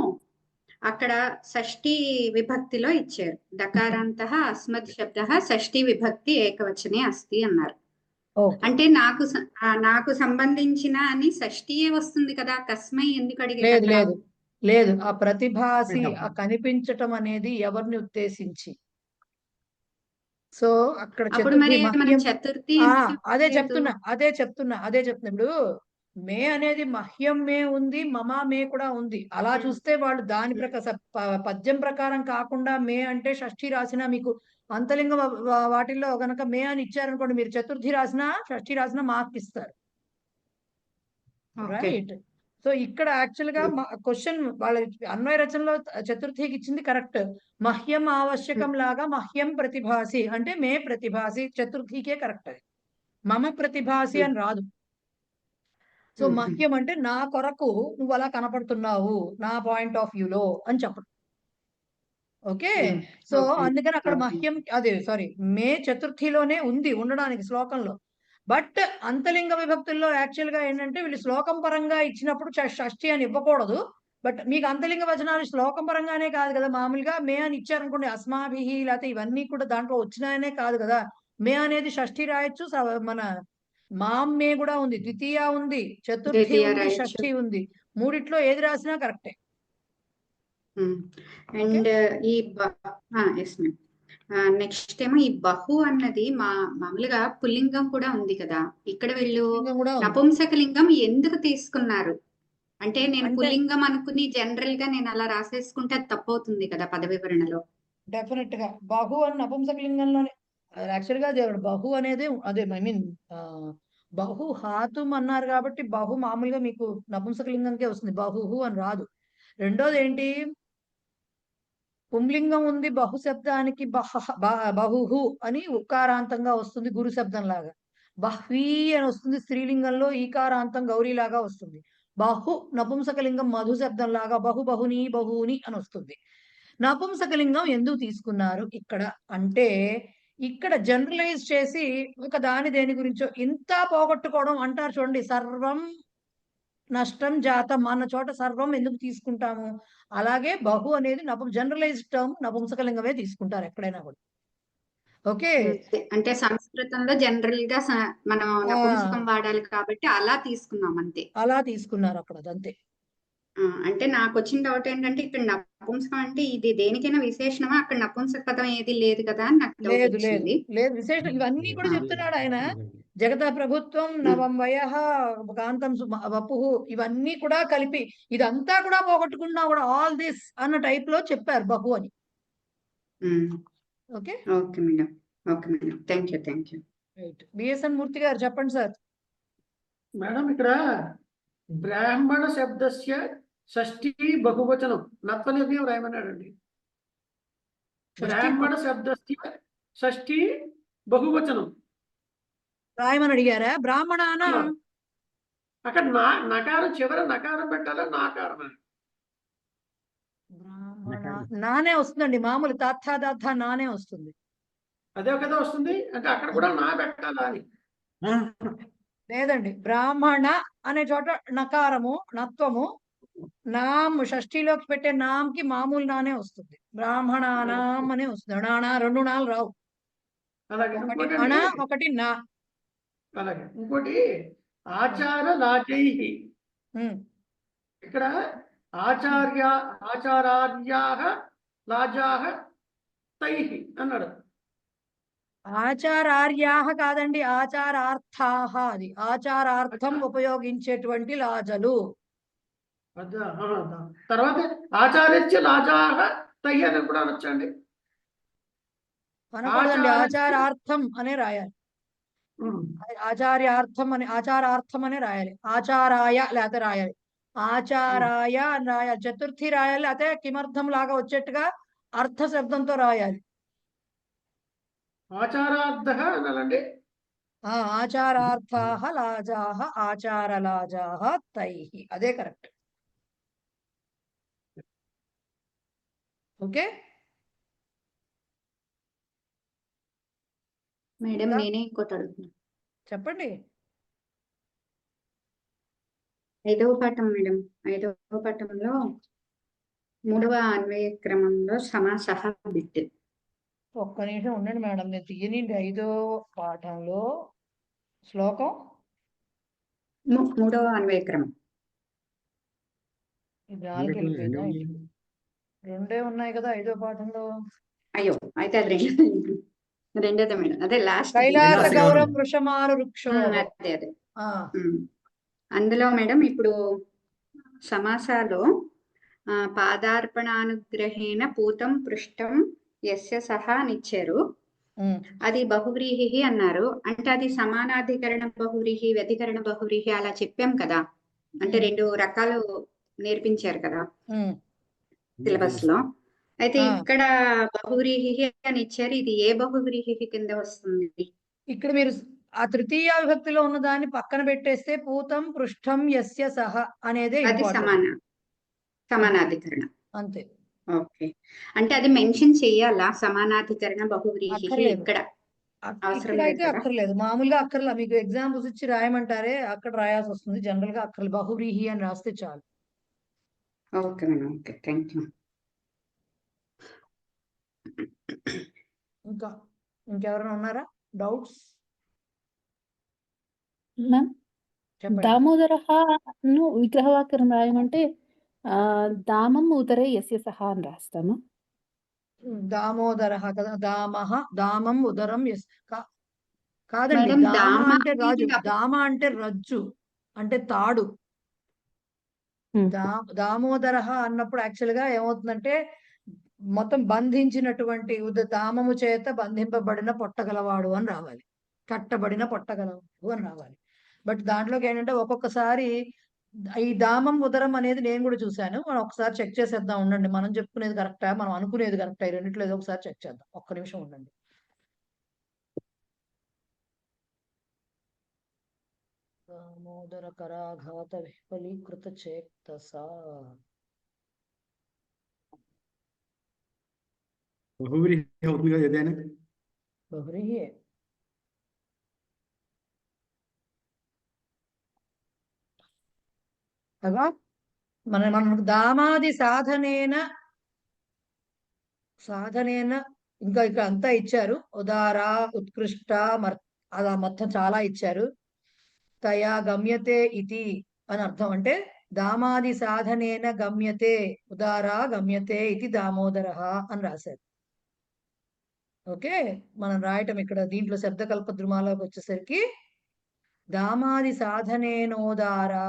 అక్కడ షష్ఠీ విభక్తిలో ఇచ్చారు. దకారాంతః అస్మత్ శబ్దః షష్ఠీ విభక్తి ఏకవచనే అస్తి అన్నారు. అంటే నాకు సంబంధించిన అని షష్ఠీయే వస్తుంది కదా, తస్మై ఎందుకు లేదు అడిగారు అక్కడ? లేదు లేదు, ఆ ప్రతిభాసి ఆ కనిపించటం అనేది ఎవరిని ఉద్దేశించి. సో అక్కడ అప్పుడు చతుర్థి మరి మనం మహ్యం చతుర్థి ఆ ఎందుకు అదే లేదు? చెప్తున్నా ఇప్పుడు మే అనేది మహ్యం మే ఉంది, మమ మే కూడా ఉంది. అలా చూస్తే వాళ్ళు దాని పద్యం ప్రకారం కాకుండా మే అంటే షష్ఠి రాసినా మీకు అంతలింగ వాటిల్లో గనక మే అని ఇచ్చారనుకోండి, మీరు చతుర్థి రాసినా షష్ఠి రాసినా మార్క్ ఇస్తారు. ఓకే. రైట్. సో ఇక్కడ యాక్చువల్ గా క్వశ్చన్ వాళ్ళ అన్వయ రచనలో చతుర్థికి ఇచ్చింది కరెక్ట్. మహ్యం ఆవశ్యకం లాగా మహ్యం ప్రతిభాసి అంటే మే ప్రతిభాసి, చతుర్థికే కరెక్ట్ అది. మమ ప్రతిభాసి అని రాదు. సో మహ్యం అంటే నా కొరకు నువ్వు అలా కనపడుతున్నావు, నా పాయింట్ ఆఫ్ వ్యూలో అని చెప్పడం. ఓకే. సో అందుకని అక్కడ మహ్యం అదే సారీ మే చతుర్థిలోనే ఉంది ఉండడానికి శ్లోకంలో. బట్ అంతలింగ విభక్తుల్లో యాక్చువల్ గా ఏంటంటే వీళ్ళు శ్లోకం పరంగా ఇచ్చినప్పుడు షష్ఠి అని ఇవ్వకూడదు. బట్ మీకు అంతలింగ వచనాలు శ్లోకం పరంగానే కాదు కదా, మామూలుగా మే అని ఇచ్చారనుకోండి, అస్మాభిహి లేకపోతే ఇవన్నీ కూడా దాంట్లో వచ్చినాయనే కాదు కదా, మే అనేది షష్ఠి రాయొచ్చు, మన మాం మే కూడా ఉంది, ద్వితీయ ఉంది, చతుర్థి ద్వితీయ ఉంది, రాయొచ్చు. షష్ఠి ఉంది. మూడిట్లో ఏది రాసినా కరెక్టే. అండ్ ఈ ఎస్ మ్యామ్, నెక్స్ట్ ఏమో ఈ బహు అన్నది మామూలుగా పుల్లింగం కూడా ఉంది కదా, ఇక్కడ వీళ్ళు నపుంసకలింగం ఎందుకు తీసుకున్నారు? అంటే నేను పుల్లింగం అనుకుని జనరల్ గా నేను అలా రాసేసుకుంటే అది తప్పవుతుంది కదా పద వివరణలో. డెఫినెట్ గా బహు అని నపుంసకలింగంలోనే యాక్చువల్ గా దేవుడు బహు అనేది అదే ఐ మీన్ బహు హాతుం అన్నారు కాబట్టి బహు మామూలుగా మీకు నపుంసకలింగంకే వస్తుంది, బహుహు అని రాదు. రెండోది ఏంటి, పుంలింగం ఉంది బహు శబ్దానికి బహుహు అని ఉకారాంతంగా వస్తుంది గురు శబ్దం లాగా. బహ్వీ అని వస్తుంది స్త్రీలింగంలో ఈకారాంతం గౌరీ లాగా వస్తుంది. బహు నపుంసకలింగం మధు శబ్దం లాగా బహు బహుని బహుని అని వస్తుంది. నపుంసకలింగం ఎందుకు తీసుకున్నారు ఇక్కడ అంటే, ఇక్కడ జనరలైజ్ చేసి ఒక దేని గురించో ఇంత పోగొట్టుకోవడం అంటారు చూడండి, సర్వం నష్టం జాతం అన్న చోట సర్వం ఎందుకు తీసుకుంటాము, అలాగే బహు అనేది జనరలైజ్ టర్మ్ నపుంసకలింగమే తీసుకుంటారు ఎక్కడైనా కూడా. ఓకే. అంటే సంస్కృతంలో జనరల్ గా మనం నపుంసకం వాడాలి కాబట్టి అలా తీసుకున్నాం అంతే. అలా తీసుకున్నారు అక్కడ అంతే. అంటే నాకు వచ్చిన డౌట్ ఏంటంటే ఇక్కడ నపుంసకం అంటే ఇది దేనికైనా విశేషణమా, అక్కడ నపుంసక పదం ఏది లేదు కదా అని నాకు డౌట్ లేదు వచ్చింది. లేదు విశేషం ఇవన్నీ కూడా చెప్తున్నాడు ఆయన. జగత ప్రభుత్వం నవం వయః కాంతం వపుః ఇవన్నీ కూడా కలిపి ఇదంతా కూడా పోగొట్టుకున్నా కూడా ఆల్ దిస్ అన్న టైప్ లో చెప్పారు బహు అని. Okay okay madam, okay madam, thank you. Right. BSN Murthy garu చెప్పండి సార్. మేడం ఇక్కడ బ్రాహ్మణ శబ్దస్య షష్ఠీ బహువచనం నత్వనిర్ణయం రాయమన్నాడండి. బ్రాహ్మణ శబ్దస్య షష్ఠీ బహువచనం రాయమని అడిగారా? బ్రాహ్మణాన అక్కడ నకారం చివర నకారం పెట్టాలా నాకారం? నానే వస్తుందండి, మామూలు తాథా నానే వస్తుంది. అదే కదా వస్తుంది, అంటే అక్కడ కూడా నా పెట్టాలా అని. లేదండి, బ్రాహ్మణ అనే చోట నకారము నత్వము, నామ్ షష్ఠిలోకి పెట్టే నామ్కి మామూలు నానే వస్తుంది, బ్రాహ్మణానాం అనే వస్తుంది. నానా రెండు నాలు రావు, ఒకటి అణ ఒకటి నా. అలాగే ఇంకోటి ఆచార లాజై, ఇక్కడ ఆచారార్యాః లాజాః తైః అన్నాడు. ఆచారార్యాహ కాదండి, ఆచారార్థాహ. అది ఆచారార్థం ఉపయోగించేటువంటి లాజలు. తర్వాత ఆచార్య లాజాః తైః అని కూడా అనొచ్చండి. అనకూడదండి, ఆచారార్థం అనే రాయాలి. ఆచారార్థం అనే రాయాలి. ఆచారాయ లేకపోతే రాయాలి, ఆచారాయ అని రాయాలి. చతుర్థి రాయాలి, లేకపోతే కిమర్థం లాగా వచ్చేట్టుగా అర్థ శబ్దంతో రాయాలి. ఆచారార్థః అనాలండి. ఆచారార్థాః లాజాః ఆచారలాజాః తైః, అదే కరెక్ట్. ఓకే మేడం, నేనే ఇంకోటి అడుగుతున్నా. చెప్పండి. 5వ పాఠం మేడం, 5వ పాఠంలో మూడవ అన్వయ క్రమంలో సమాసహ బిట్. ఒక్క నిమిషం ఉండండి మేడం, నేను తీయనండి. 5వ పాఠంలో శ్లోకం మూడవ అన్వయ క్రమం. ఇది 4 వెళ్ళిపోయిందా? రెండే ఉన్నాయి కదా 5వ పాఠంలో. అయ్యో, అయితే అది రెండోదే మేడం, అదే లాస్ట్. కైలాస గౌరవ వృషమారు వృక్షో. అదే అదే. అందులో మేడం ఇప్పుడు సమాసాలో పాదార్పణానుగ్రహేణ పూతం పృష్టం యస్య సహా అని ఇచ్చారు. అది బహువ్రీహి అన్నారు. అంటే అది సమానాధికరణ బహువ్రీహి, వ్యధికరణ బహువ్రీహి అలా చెప్పాం కదా. అంటే 2 రకాలు నేర్పించారు కదా సిలబస్ లో. అయితే ఇక్కడ బహువ్రీహి అని ఇచ్చారు. ఇది ఏ బహువ్రీహి కింద వస్తుంది? ఇక్కడ మీరు ఆ తృతీయ విభక్తిలో ఉన్న దాన్ని పక్కన పెట్టేస్తే పూతం పృష్టం యస్య సహ అనేదే అది సమానాధికరణ. అంతే. ఓకే, అంటే అది మెన్షన్ చెయ్యాలా సమానాధికరణ బహువ్రీహి? ఇక్కడ అవసరం లేదు ఇక్కడైతే కదా. అక్కర్లేదు, మామూలుగా అక్కర్లేదు. మీకు ఎగ్జాంపుల్స్ ఇచ్చి రాయమంటారే అక్కడ రాయాల్సి వస్తుంది. జనరల్ గా అక్కర్లేదు, బహువ్రీహి అని రాస్తే చాలు. Okay madam, okay, thank you. ఇంకెవరైనా ఉన్నారా డౌట్స్? మ్యామ్, దామోదరను విగ్రహవాక్యం రాయమంటే దామం ఉదరే యస్య సహా అని రాస్తాము. దామోదర కదా, దామహ దామం ఉదరం ఎస్ కాదండి. మేడం, దామ దామ అంటే రాజు, అనేది దామ అంటే రజ్జు, అంటే తాడు. దామోదర అన్నప్పుడు యాక్చువల్ గా ఏమవుతుందంటే మొత్తం బంధించినటువంటి దామము చేత బంధింపబడిన పొట్టగలవాడు అని రావాలి, కట్టబడిన పొట్టగలవాడు అని రావాలి. బట్ దాంట్లోకి ఏంటంటే ఒక్కొక్కసారి ఈ దామం ఉదరం అనేది నేను కూడా చూశాను. మనం ఒకసారి చెక్ చేసేద్దాం, ఉండండి. మనం చెప్పుకునేది కరెక్టా, మనం అనుకునేది కరెక్టా, ఈ రెండిట్లో ఏదో ఒకసారి చెక్ చేద్దాం. ఒక్క నిమిషం ఉండండి. దామోదర కరాఘాత విఫలీకృత చేక్తసా. బహువ్రీహి అవుతుంది కదా ఏదైనా. బహువ్రీహి అగా మనకు దామాది సాధనేన ఇంకా ఇక్కడ అంతా ఇచ్చారు. ఉదార, ఉత్కృష్ట, అలా మొత్తం చాలా ఇచ్చారు. తయా గమ్యతే ఇది అని అర్థం. అంటే దామాది సాధనేన గమ్యతే, ఉదారా గమ్యతే ఇది దామోదర అని రాశారు. ఓకే, మనం రాయటం ఇక్కడ దీంట్లో శబ్దకల్ప ద్రుమాలోకి వచ్చేసరికి దామాది సాధనేనోదారా,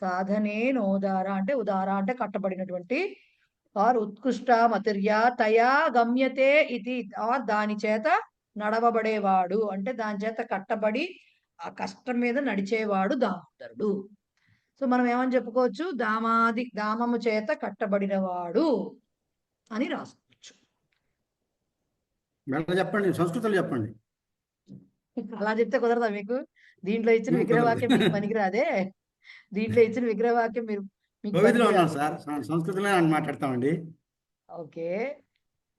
సాధనేనోదారా అంటే ఉదార అంటే కట్టబడినటువంటి, ఆర్ ఉత్కృష్ట మతిర్యా తయా గమ్యతే ఇది, ఆర్ దాని చేత నడవబడేవాడు, అంటే దాని చేత కట్టబడి ఆ కష్టం మీద నడిచేవాడు దామోదరుడు. సో మనం ఏమని చెప్పుకోవచ్చు? దామము చేత కట్టబడినవాడు అని రాసుకోవచ్చు. చెప్పండి, సంస్కృతంలో చెప్పండి. అలా చెప్తే కుదరదా మీకు? దీంట్లో ఇచ్చిన విగ్రహవాక్యం మీకు పనికిరాదే? దీంట్లో ఇచ్చిన విగ్రహవాక్యం మీకు ఉన్నాం సార్, సంస్కృతంలో మాట్లాడతామండి. ఓకే,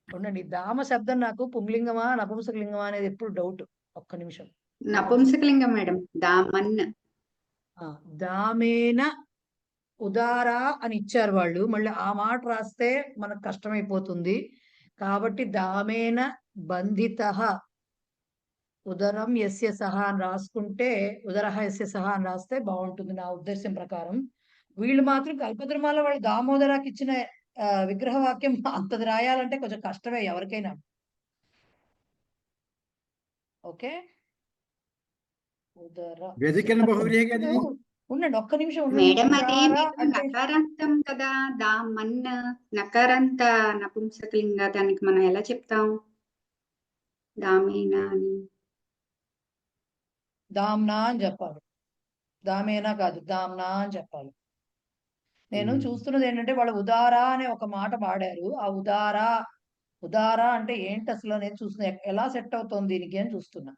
ఉండండి. దామ శబ్దం నాకు పుంలింగమా నపుంసకలింగమా అనేది ఎప్పుడు డౌట్. ఒక్క నిమిషం. నపుంసకలింగం మేడం, దామన్. దామేన ఉదారా అని ఇచ్చారు వాళ్ళు, మళ్ళీ ఆ మాట రాస్తే మనకు కష్టమైపోతుంది. కాబట్టి దామేన బంధిత ఉదరం యస్య సహా అని రాసుకుంటే, ఉదరహ యస్య సహా అని రాస్తే బాగుంటుంది నా ఉద్దేశం ప్రకారం. వీళ్ళు మాత్రం కల్పద్రుమాలో వాళ్ళు దామోదరాకి ఇచ్చిన విగ్రహవాక్యం అంతది రాయాలంటే కొంచెం కష్టమే ఎవరికైనా. ఓకే, ఉదర ఉండండి, ఒక్క నిమిషం మేడం. అది నకారాంతం కదా, దామన్ నకారాంత నపుంసకలింగ, దానికి మనం ఎలా చెప్తాం? దామేనా అని, దామ్నా అని చెప్పాలి. దామేనా కాదు, దామ్నా అని చెప్పాలి. నేను చూస్తున్నది ఏంటంటే వాళ్ళు ఉదారా అనే ఒక మాట వాడారు. ఆ ఉదారా అంటే ఏంటి అసలు అనేది చూస్తున్నా, ఎలా సెట్ అవుతుంది దీనికి అని చూస్తున్నా.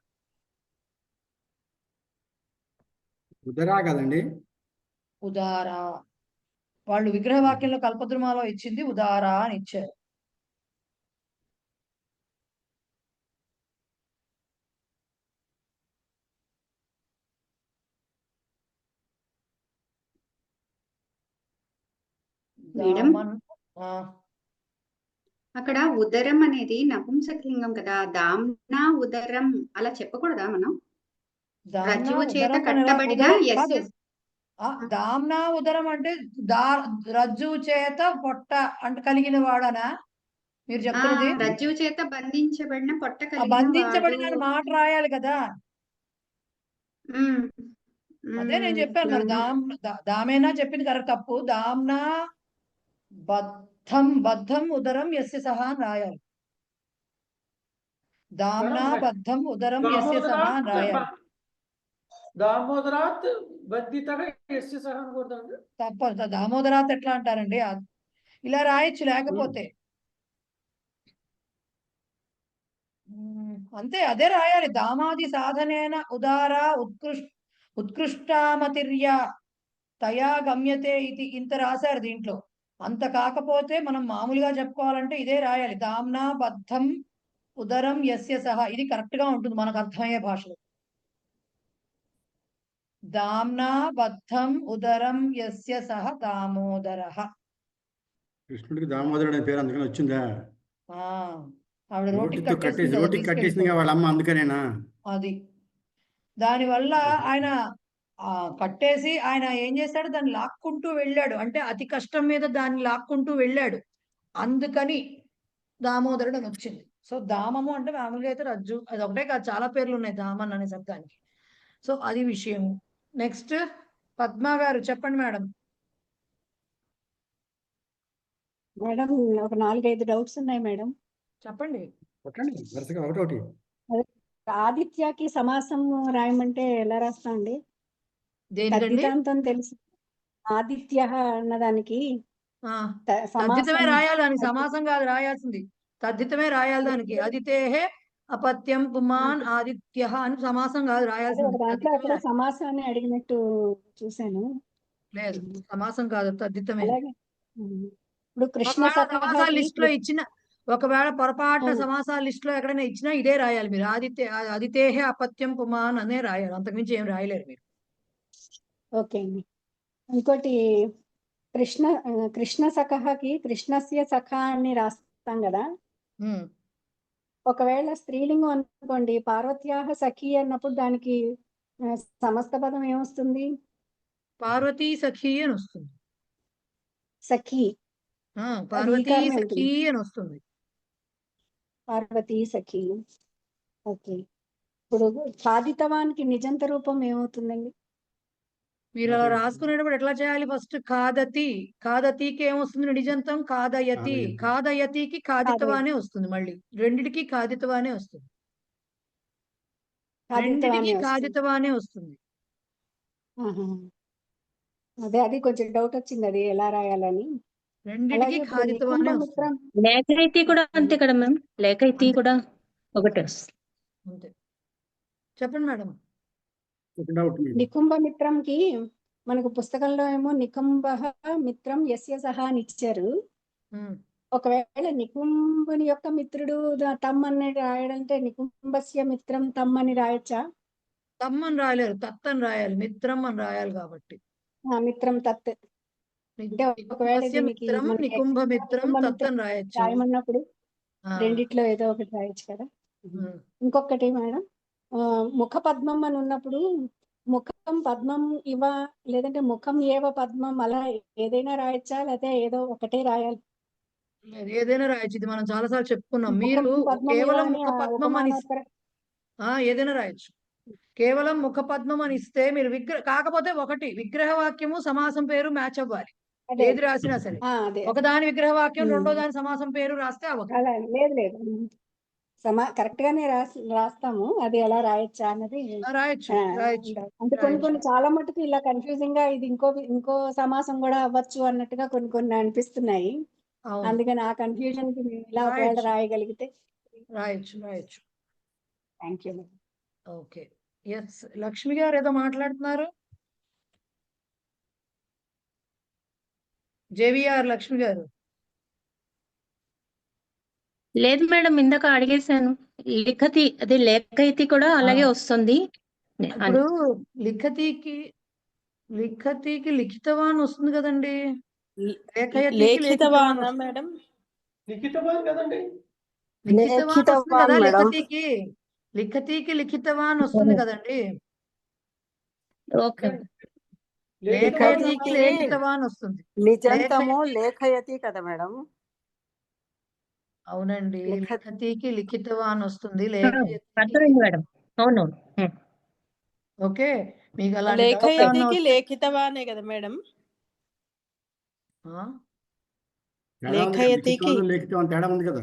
ఉదరా కదండి, ఉదారా. వాళ్ళు విగ్రహవాక్యంలో కల్పద్రుమాలో ఇచ్చింది ఉదారా అని ఇచ్చారు. అక్కడ ఉదరం అనేది నపుంసకలింగం కదా, దామ్నా ఉదరం అలా చెప్పకూడదా మనం? దామ్నా రజ్జువు చేత ఉదరం కట్టబడిన ఉదరం ఎస్ కాదు. ఎస్ దామ్నా ఉదరం అంటే రజ్జువు చేత పొట్ట అంటే కలిగిన వాడనా మీరు చెప్తున్నది? రజ్జువు చేత బంధించబడిన పొట్ట ఆ కలిగిన బంధించబడిన వాడు. మాట రాయాలి కదా. అదే నేను చెప్పాను మరి. దామేనా చెప్పింది కరెక్ట్, తప్పు. దామ్నా బద్ధం ఉదరం యస్య సహా అని రాయాలి. దామ్నా బద్ధం ఉదరం యస్య సహా అని రాయాలి. దామోదరాత్ బంధితగా యస్య సహా అనకూడదండి? తప్పదు. దామోదరాత్ ఎట్లా అంటారండి? ఇలా రాయొచ్చు లేకపోతే. అంతే, అదే రాయాలి. దామాది సాధనేన ఉదార ఉత్కృష్టామతిర్య తయా గమ్యతే ఇది, ఇంత రాశారు దీంట్లో. అంత కాకపోతే మనం మామూలుగా చెప్పుకోవాలంటే ఇదే రాయాలి. దామ్నా బద్ధం ఉదరం యస్య సహా, ఇది కరెక్ట్ గా ఉంటుంది మనకు అర్థమయ్యే భాషలో. దామ్నా బద్ధం ఉదరం యస్య సహ దామోదరః. కృష్ణుడికి దామోదరుడు అనే పేరు అందుకని వచ్చిందా? ఆవిడ రోటితో కట్టేసింది వాళ్ళ అమ్మ, అందుకనేనా? అది దానివల్ల ఆయన కట్టేసి ఆయన ఏం చేశాడు, దాన్ని లాక్కుంటూ వెళ్ళాడు. అంటే అతి కష్టం మీద దాన్ని లాక్కుంటూ వెళ్ళాడు, అందుకని దామోదరుడు అని వచ్చింది. సో దామము అంటే మామూలుగా అయితే రజ్జు, అది ఒకటే కాదు, చాలా పేర్లు ఉన్నాయి దామన్ అనే శబ్దానికి. సో అది విషయం. నెక్స్ట్ పద్మ గారు చెప్పండి మేడం. మేడం ఒక 4-5 డౌట్స్ ఉన్నాయి మేడం. చెప్పండి. వరుసగా ఒకటోటి. ఆదిత్యకి సమాసం రాయమంటే ఎలా రాస్తా అండి? తద్దితాంతం తెలుసు. ఆదిత్య అన్నదానికి తద్దితమే రాయాలి, దానికి సమాసం కాదు రాయాల్సింది, తద్దితమే రాయాలి దానికి. ఆదితేహే అపత్యం పుమాన్ ఆదిత్య అని సమాసం కాదు రాయాల్సింది. దాంట్లో అక్కడ సమాసాన్ని అడిగినట్టు చూశాను. లేదు, సమాసం కాదు, తద్దితమే. ఇప్పుడు కృష్ణ సమాసాల లిస్ట్ లో ఇచ్చిన, ఒకవేళ పొరపాటున సమాసాల లిస్ట్ లో ఎక్కడైనా ఇచ్చినా ఇదే రాయాలి మీరు. ఆదితేహే అపత్యం పుమాన్ అనే రాయాలి, అంతకుమించి ఏం రాయలేరు మీరు. ఓకే అండి. ఇంకోటి కృష్ణ సఖకి కృష్ణస్య సఖ అని రాస్తాం కదా. ఒకవేళ స్త్రీలింగం అనుకోండి, పార్వత్యాహ సఖి అన్నప్పుడు దానికి సమస్త పదం ఏమొస్తుంది? పార్వతీ సఖి అని వస్తుంది. సఖి, పార్వతీ సఖి అని వస్తుంది. పార్వతీ సఖి. ఓకే. ఇప్పుడు ఖాదితవానికి నిజంత రూపం ఏమవుతుందండి? మీరు అలా రాసుకునేటప్పుడు ఎట్లా చేయాలి? ఫస్ట్ ఖాదతి, ఖాదతికి ఏమొస్తుంది నిజంతం? ఖాదయతి, ఖాదయతికి ఖాదితవానే వస్తుంది. మళ్ళీ రెండిటికి ఖాదితవానే వస్తుంది, రెండిటికి ఖాదితవానే వస్తుంది. అదే అది కొంచెం డౌట్ వచ్చింది, అది ఎలా రాయాలని. రెండిటికి ఖాదితవానే వస్తుంది. లేఖైతి కూడా అంతే కదా మ్యామ్, లేఖైతి కూడా ఒకటే అంతే. చెప్పండి మేడం. నికుంభ మిత్రంకి మనకు పుస్తకంలో ఏమో నికుంభ మిత్రం యస్య సహా అని ఇచ్చారు. ఒకవేళ నికుంభుని యొక్క మిత్రుడు తమ్ అని రాయడంటే నికుంభస్య మిత్రం తమ్ అని రాయొచ్చా? తమ్ అని రాయలేరు, తత్ అని రాయాలి, మిత్రం అని రాయాలి కాబట్టి. మిత్రం తత్ అంటే ఒకవేళ నికుంభ మిత్రం తత్ అని రాయొచ్చు. రాయమన్నప్పుడు రెండిట్లో ఏదో ఒకటి రాయొచ్చు కదా. ఇంకొకటి మేడం, ముఖ పద్మం అని ఉన్నప్పుడు ముఖం పద్మం ఇవ లేదంటే ముఖం ఏవ పద్మం అలా ఏదైనా రాయొచ్చా, లేకపోతే ఏదో ఒకటే రాయాలి? ఏదైనా రాయొచ్చు, ఇది మనం చాలాసార్లు చెప్పుకున్నాం. మీరు కేవలం ముఖ పద్మం అని ఏదైనా రాయొచ్చు. కేవలం ముఖ పద్మం అని ఇస్తే మీరు కాకపోతే ఒకటి విగ్రహ వాక్యము సమాసం పేరు మ్యాచ్ అవ్వాలి. ఏది రాసినా సరే ఒకదాని విగ్రహ వాక్యం రెండో దాని సమాసం పేరు రాస్తే లేదు లేదు కరెక్ట్ గానే రాస్తాము. అది ఎలా రాయొచ్చా అన్నది అంటే కొన్ని చాలా మటుకు ఇలా కన్ఫ్యూజింగ్ గా ఇది ఇంకో సమాసం కూడా అవ్వచ్చు అన్నట్టుగా కొన్ని అనిపిస్తున్నాయి. అందుకని ఆ కన్ఫ్యూజన్ కి ఇలా ఒకవేళ రాయగలిగితే రాయొచ్చు. Thank you. Okay, S Lakshmi garu ఏదో మాట్లాడుతున్నారు. జేవిఆర్ లక్ష్మి గారు. లేదు మేడం, ఇందాక అడిగేశాను. లిఖతి అదే లేఖైతి కూడా అలాగే వస్తుంది. ఇప్పుడు లిఖతికి లిఖితవాన్ వస్తుంది కదండి. లేఖయతికి లేఖితవానా మేడం? లిఖితవాన్ కదండి. లిఖితవాన్ వస్తుంది కదా, లేఖితవాన్ మేడం. లిఖతికి లిఖతికి వస్తుంది కదండి. ఓకే. లేఖయతికి లిఖతికి లేఖితవాన్ వస్తుంది. నిజంతము లేఖయతి కదా మేడం. అవునండి, లిఖ- లిఖతికి లిఖితవాన్ వస్తుంది, అర్థమైంది మేడం. అవునవును. ఓకే. మీకు అలాంటి doubt లేఖయతికి ఏమన్నా వస్తే- లేఖితవానే కదా మేడం? ఆ? లేఖయతికి లేఖితం తేడా ఉంది కదా.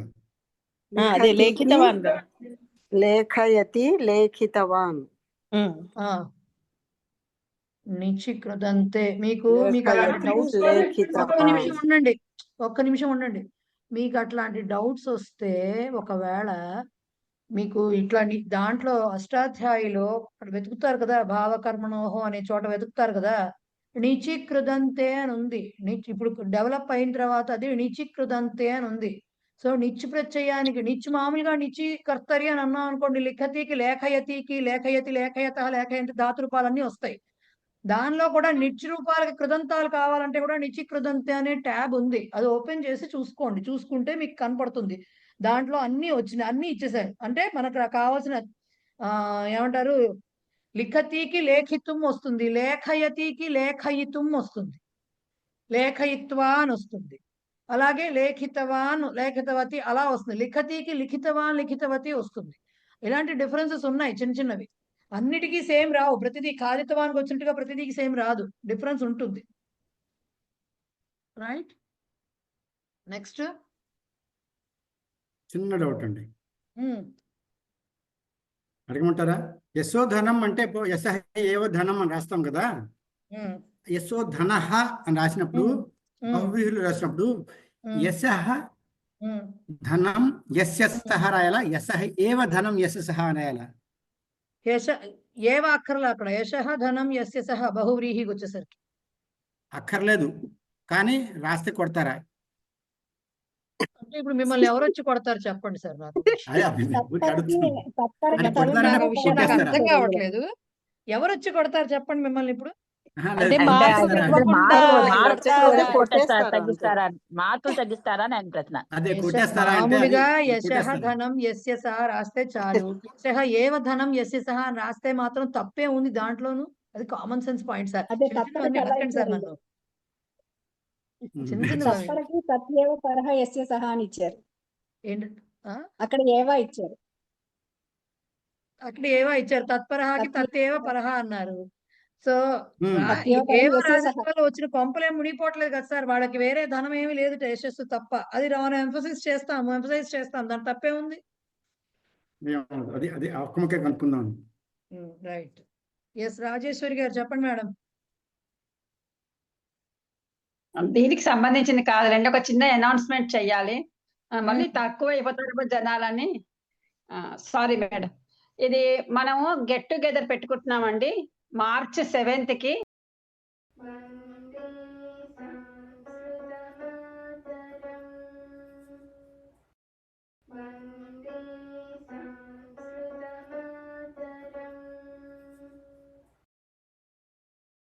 అదే లిఖతికి లేఖితవాన్ మేడం. లేఖయతి లేఖితవాన్. ఆ. నిచికృతంతే. మీకు అలాంటి లేఖయతి డౌట్స్ ఒక్క లేఖితవాన్. నిమిషం ఉండండి. మీకు అట్లాంటి డౌట్స్ వస్తే ఒకవేళ మీకు ఇట్లాంటి దాంట్లో అష్టాధ్యాయిలో అక్కడ వెతుకుతారు కదా, భావకర్మణోహం అనే చోట వెతుకుతారు కదా, నిచికృదంతే అని ఉంది. ఇప్పుడు డెవలప్ అయిన తర్వాత అది నిచికృదంతే అని ఉంది. సో నిచ్చు ప్రత్యయానికి మామూలుగా నిచి కర్తరి అని అన్నాం అనుకోండి, లిఖతికి లేఖయతికి లేఖయతి లేఖయత లేఖయంతి ధాతురూపాలన్నీ వస్తాయి. దానిలో కూడా నిత్య రూపాలకి కృదంతాలు కావాలంటే కూడా నిచి కృదంతే అనే ట్యాబ్ ఉంది. అది ఓపెన్ చేసి చూసుకోండి. చూసుకుంటే మీకు కనపడుతుంది. దాంట్లో అన్ని వచ్చినాయి, అన్ని ఇచ్చేసారు. అంటే మనకు కావాల్సిన ఏమంటారు, లిఖతికి లేఖితుం వస్తుంది, లేఖయతికి లేఖయితుం వస్తుంది, లేఖయిత్వా అని వస్తుంది, అలాగే లేఖితవాన్ లేఖితవతి అలా వస్తుంది, లిఖతికి లిఖితవాన్ లిఖితవతి వస్తుంది. ఇలాంటి డిఫరెన్సెస్ ఉన్నాయి చిన్న చిన్నవి. అన్నిటికీ సేమ్ రావు. ప్రతిదీ కాలితవానికి వచ్చినట్టుగా ప్రతిదీకి సేమ్ రాదు, డిఫరెన్స్ ఉంటుంది. రైట్. నెక్స్ట్ చిన్న డౌట్ అండి, అడగమంటారా? యశోధనం అంటే యశ ఏవ ధనం అని రాస్తాం కదా. యశోధన అని రాసినప్పుడు బహువ్రీహిలో రాసినప్పుడు యశ ధనం యస్య సహ రాయాలా, యశ ఏవ ధనం యస్య సహ రాయాలా? ఏవ అక్కర్లా, అక్కడ యశ ధనం యస్య సహ బహువ్రీహికి వచ్చేసరికి అక్కర్లేదు, కానీ రాస్తే కొడతారా? అంటే ఇప్పుడు మిమ్మల్ని ఎవరు వచ్చి కొడతారు చెప్పండి సార్ నాకు. నాకు ఆ విషయం నాకు అర్థం కావట్లేదు. ఎవరు వచ్చి కొడతారు చెప్పండి మిమ్మల్ని ఇప్పుడు. అంటే మార్కులు ఇవ్వకుండా మార్కులు తగ్గిస్తారా అని ప్రశ్న. మామూలుగా యశః ధనం యస్య సహ రాస్తే చాలు. యశః ఏవ ధనం యస్య సహ అని రాస్తే మాత్రం తప్పే ఉంది దాంట్లోను. అది కామన్ సెన్స్ పాయింట్ సార్. అడగండి సార్ నన్ను. చిన్న తత్పరకి తత్యేవ పరహ యస్య సహ అని ఇచ్చారు. అక్కడ ఏవా ఇచ్చారు. అక్కడ ఏవా ఇచ్చారు, తత్పరహకి తత్యేవ పరహ అన్నారు. సో వచ్చిన కొంపలేం మునిగిపోవట్లేదు కదా సార్. వాళ్ళకి వేరే ధనం ఏమీ లేదు, యశస్సు తప్ప. అది మనం ఎంఫసైజ్ చేస్తాం, దాని తప్పే ఉంది. రైట్. ఎస్ రాజేశ్వరి గారు చెప్పండి మేడం. దీనికి సంబంధించింది కాదులేండి, ఒక చిన్న అనౌన్స్మెంట్ చెయ్యాలి. మళ్ళీ తక్కువ అయిపోతారు జనాలని. Sorry madam. ఇది మనము గెట్ టుగెదర్ పెట్టుకుంటున్నామండి March 7th కి.